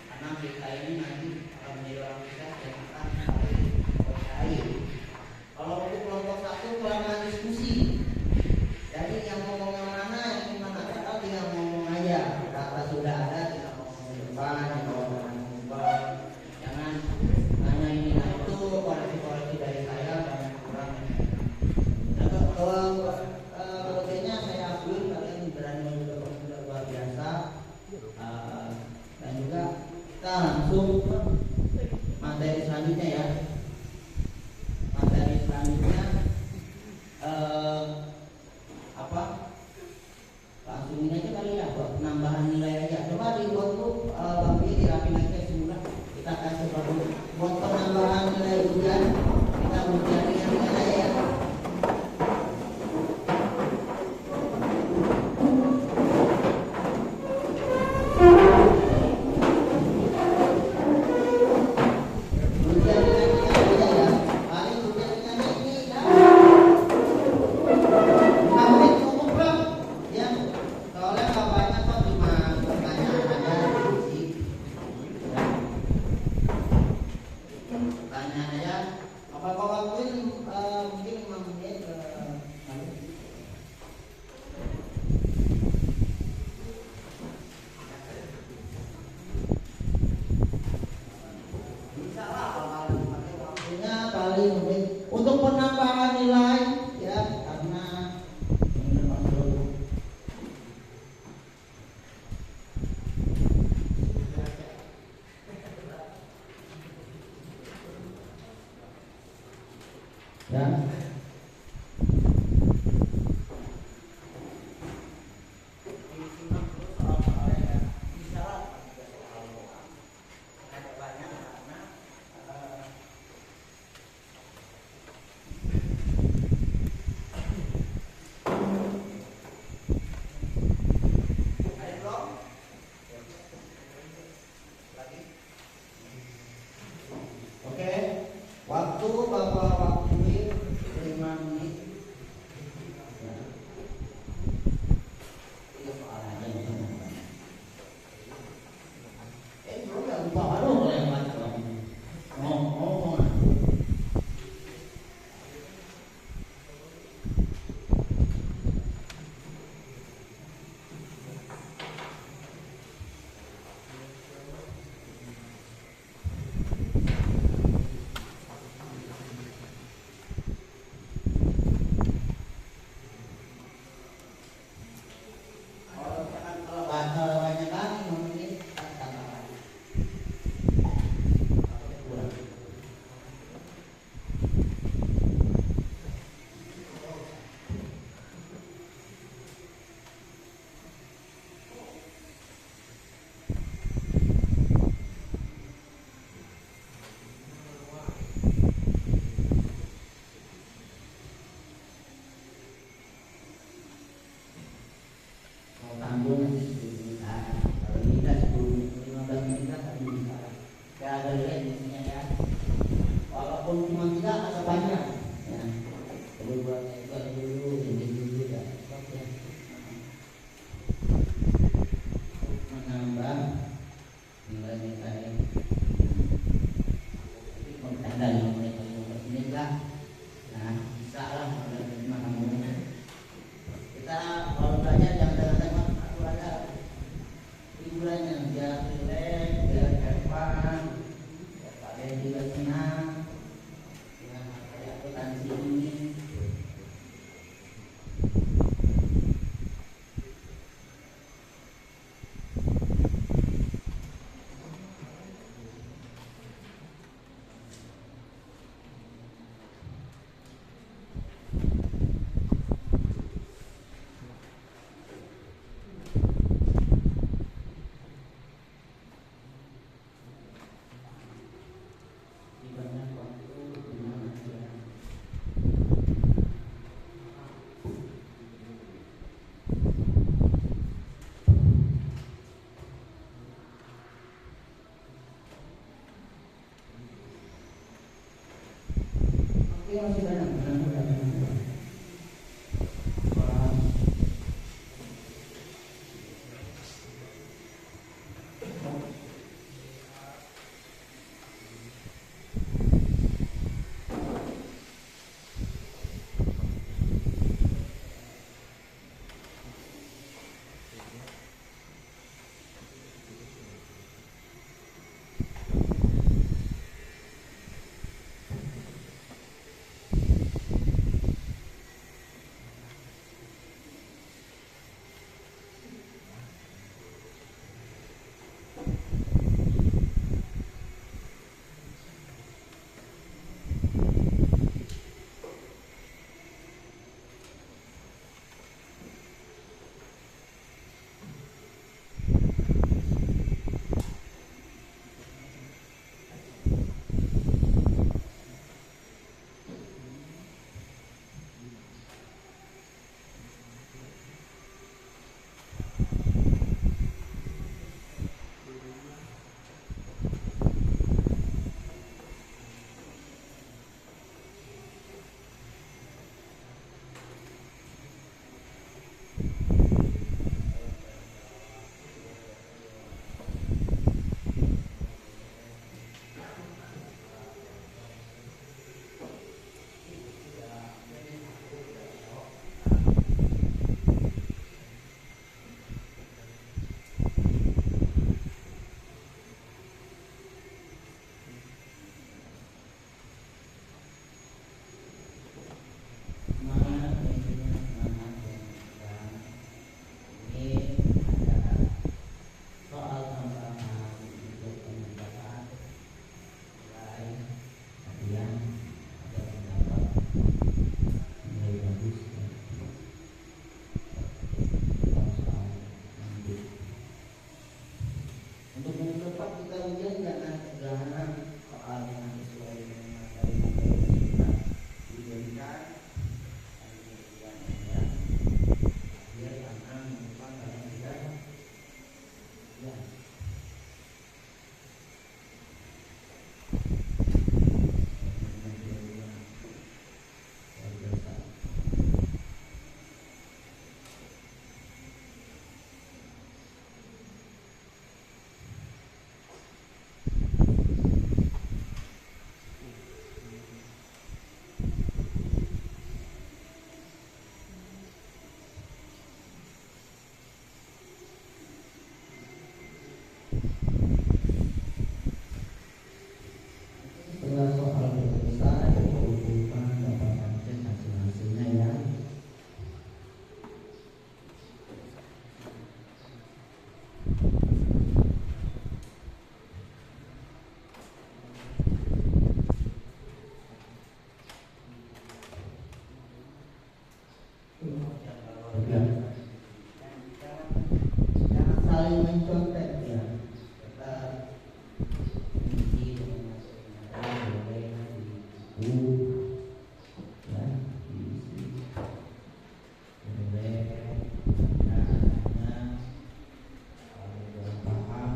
Karena kita ini nanti akan menjadi orang sukses yang akan saling percaya. Kalau untuk kelompok 1 kelamaan diskusi. Jadi yang ngomong yang mana, yang gimana, kita tinggal ngomong aja. Data sudah ada, kita ngomong di depan, yang ngomong. Jangan nanya ini nah itu, koreksi-koreksi dari saya banyak kurang. Nah, kemudiannya saya akui kalian berani mencoba luar biasa. Dan juga kita langsung ke materi selanjutnya ya. Materi selanjutnya apa? Langsung ini aja kali ya, buat penambahan nilai aja. Coba dibuat dulu, dirapin aja semula. Kita akan coba buat penambahan nilai ujian. Kita ujian ringan-ringan aja ya. Untuk penambahan nilai ya, karena ya. Waktu Bapak waktuin 5 menit. Ya. Ini soalnya belum ya lupa baru lewat ngomong. Walaupun cuma 3 ada banyak ya. Jadi buat dulu ini dulu ya. Ya. Jangan saling mencontek ya. Kita mengisi dengan masukan boleh di buku ya, diisi boleh tanya kalau belum paham.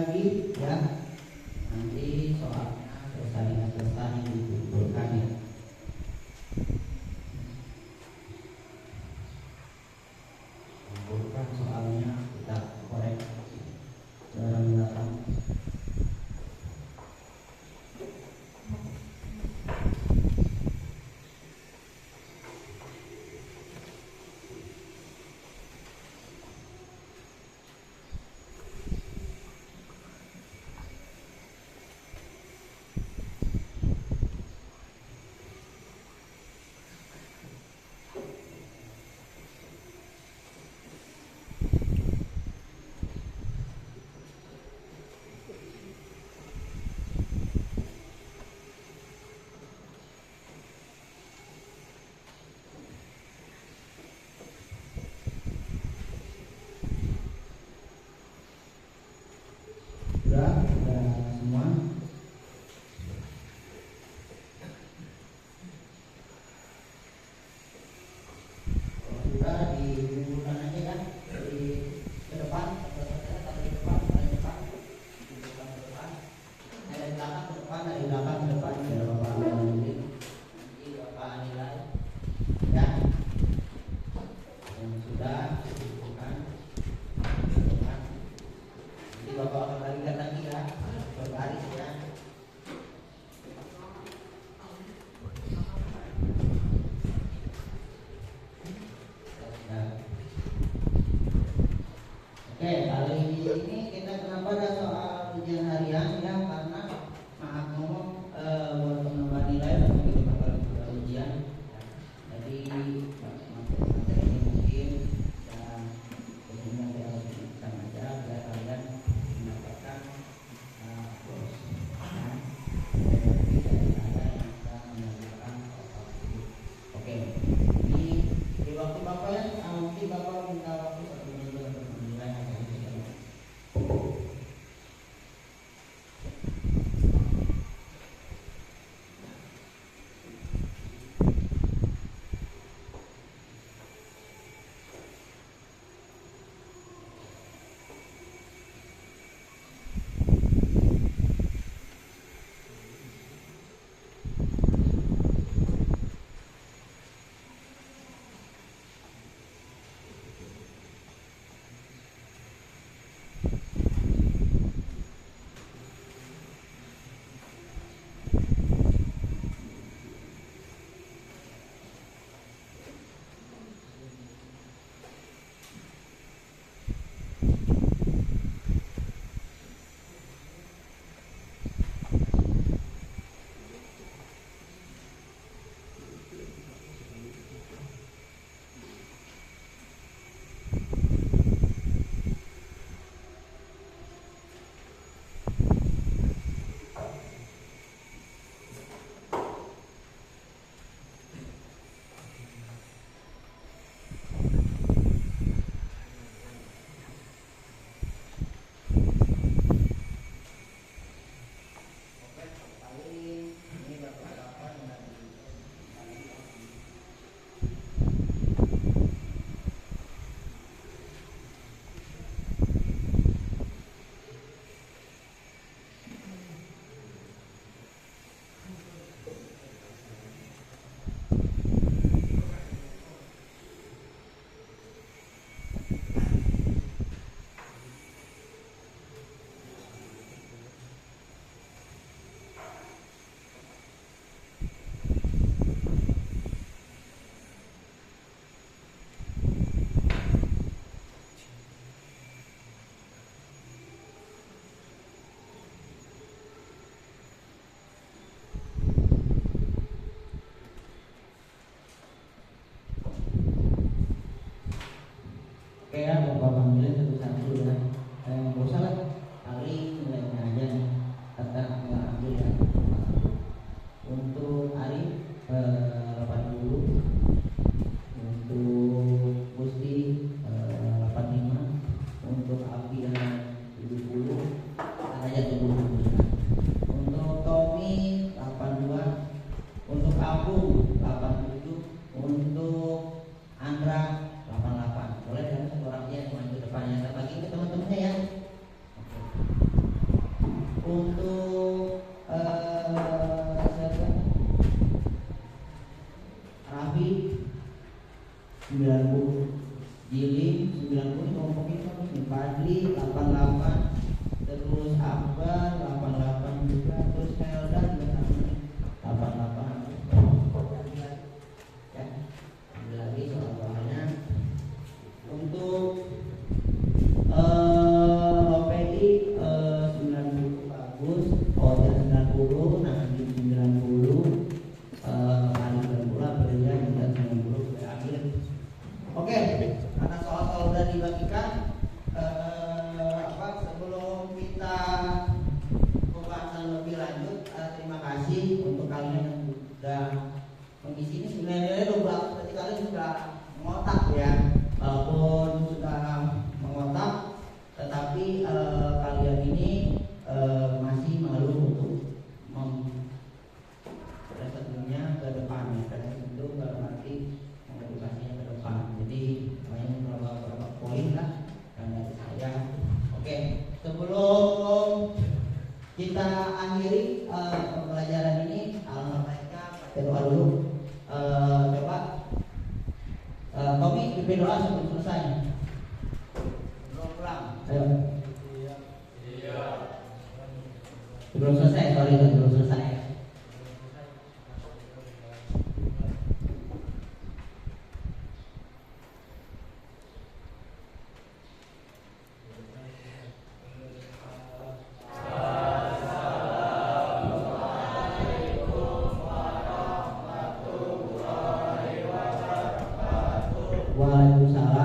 lagi ya. Nanti soalnya selesai dikumpulkan ya. Kumpulkan soalnya kita korek belakang. Sudah semua. Sudah dikumpulkan aja kan di ke depan, dari depan, dari depan, kumpulkan ke depan. Dari belakang ke depan, dari belakang ke depan. Biar Bapak nanti Bapak nilai. Ya. Yang sudah dikumpulkan ke depan. Nanti Bapak akan balikan lagi ya, berbaris ya. Oke, kali ini kita kenapa ada soal ujian harian ya, karena maaf ngomong buat penambah nilai atau kita bakal ujian. Jadi materi ini mungkin ya umumnya kita bisa aja biar kalian mendapatkan bos. Jadi dari saya yang akan mengajarkan soal ini. Oke, ini di waktu Bapak ya, nanti Bapak minta waktu 1 minggu untuk menilai hasil ujian. Oke ya, Bapak panggilin satu-satu ya. Nggak usah lah, kali nilainya aja nih. Kata nggak ambil ya. Untuk Ari 80, untuk Gusti 85, untuk Abi 70, aja 70. Untuk Tommy 82, untuk Abu 87, untuk Andra 88. Boleh kan satu orang aja yang maju depannya, kita bagi ke teman-temannya ya. Oke. Untuk siapa? Rabi 90, Jilim 90, kelompok itu Fadli 88, terus Akbar 88 juga, terus Helda juga 88. Ya, ambil lagi soal bawahnya. Untuk OPI 90 bagus, Oja 90, Nadi 90, Kali Berpula Beria juga 90 berakhir. Oke, karena soal-soal sudah dibagikan, sebelum kita pembahasan lebih lanjut, terima kasih untuk kalian yang sudah mengisi ini. Sebenarnya beberapa seperti kalian sudah mengotak ya, walaupun sudah mengotak, tetapi kalian ini masih malu untuk mempresentasinya ke depan ya. Karena itu berarti mengedukasinya ke depan. Jadi banyak beberapa poin lah yang dari saya. Oke, sebelum kita akhiri pembelajaran ini, alangkah baiknya baca doa dulu. Coba Tommy pimpin doa sebelum selesai. Belum pulang. Ayo. Sebelum selesai, sebelum selesai. Waalaikumsalam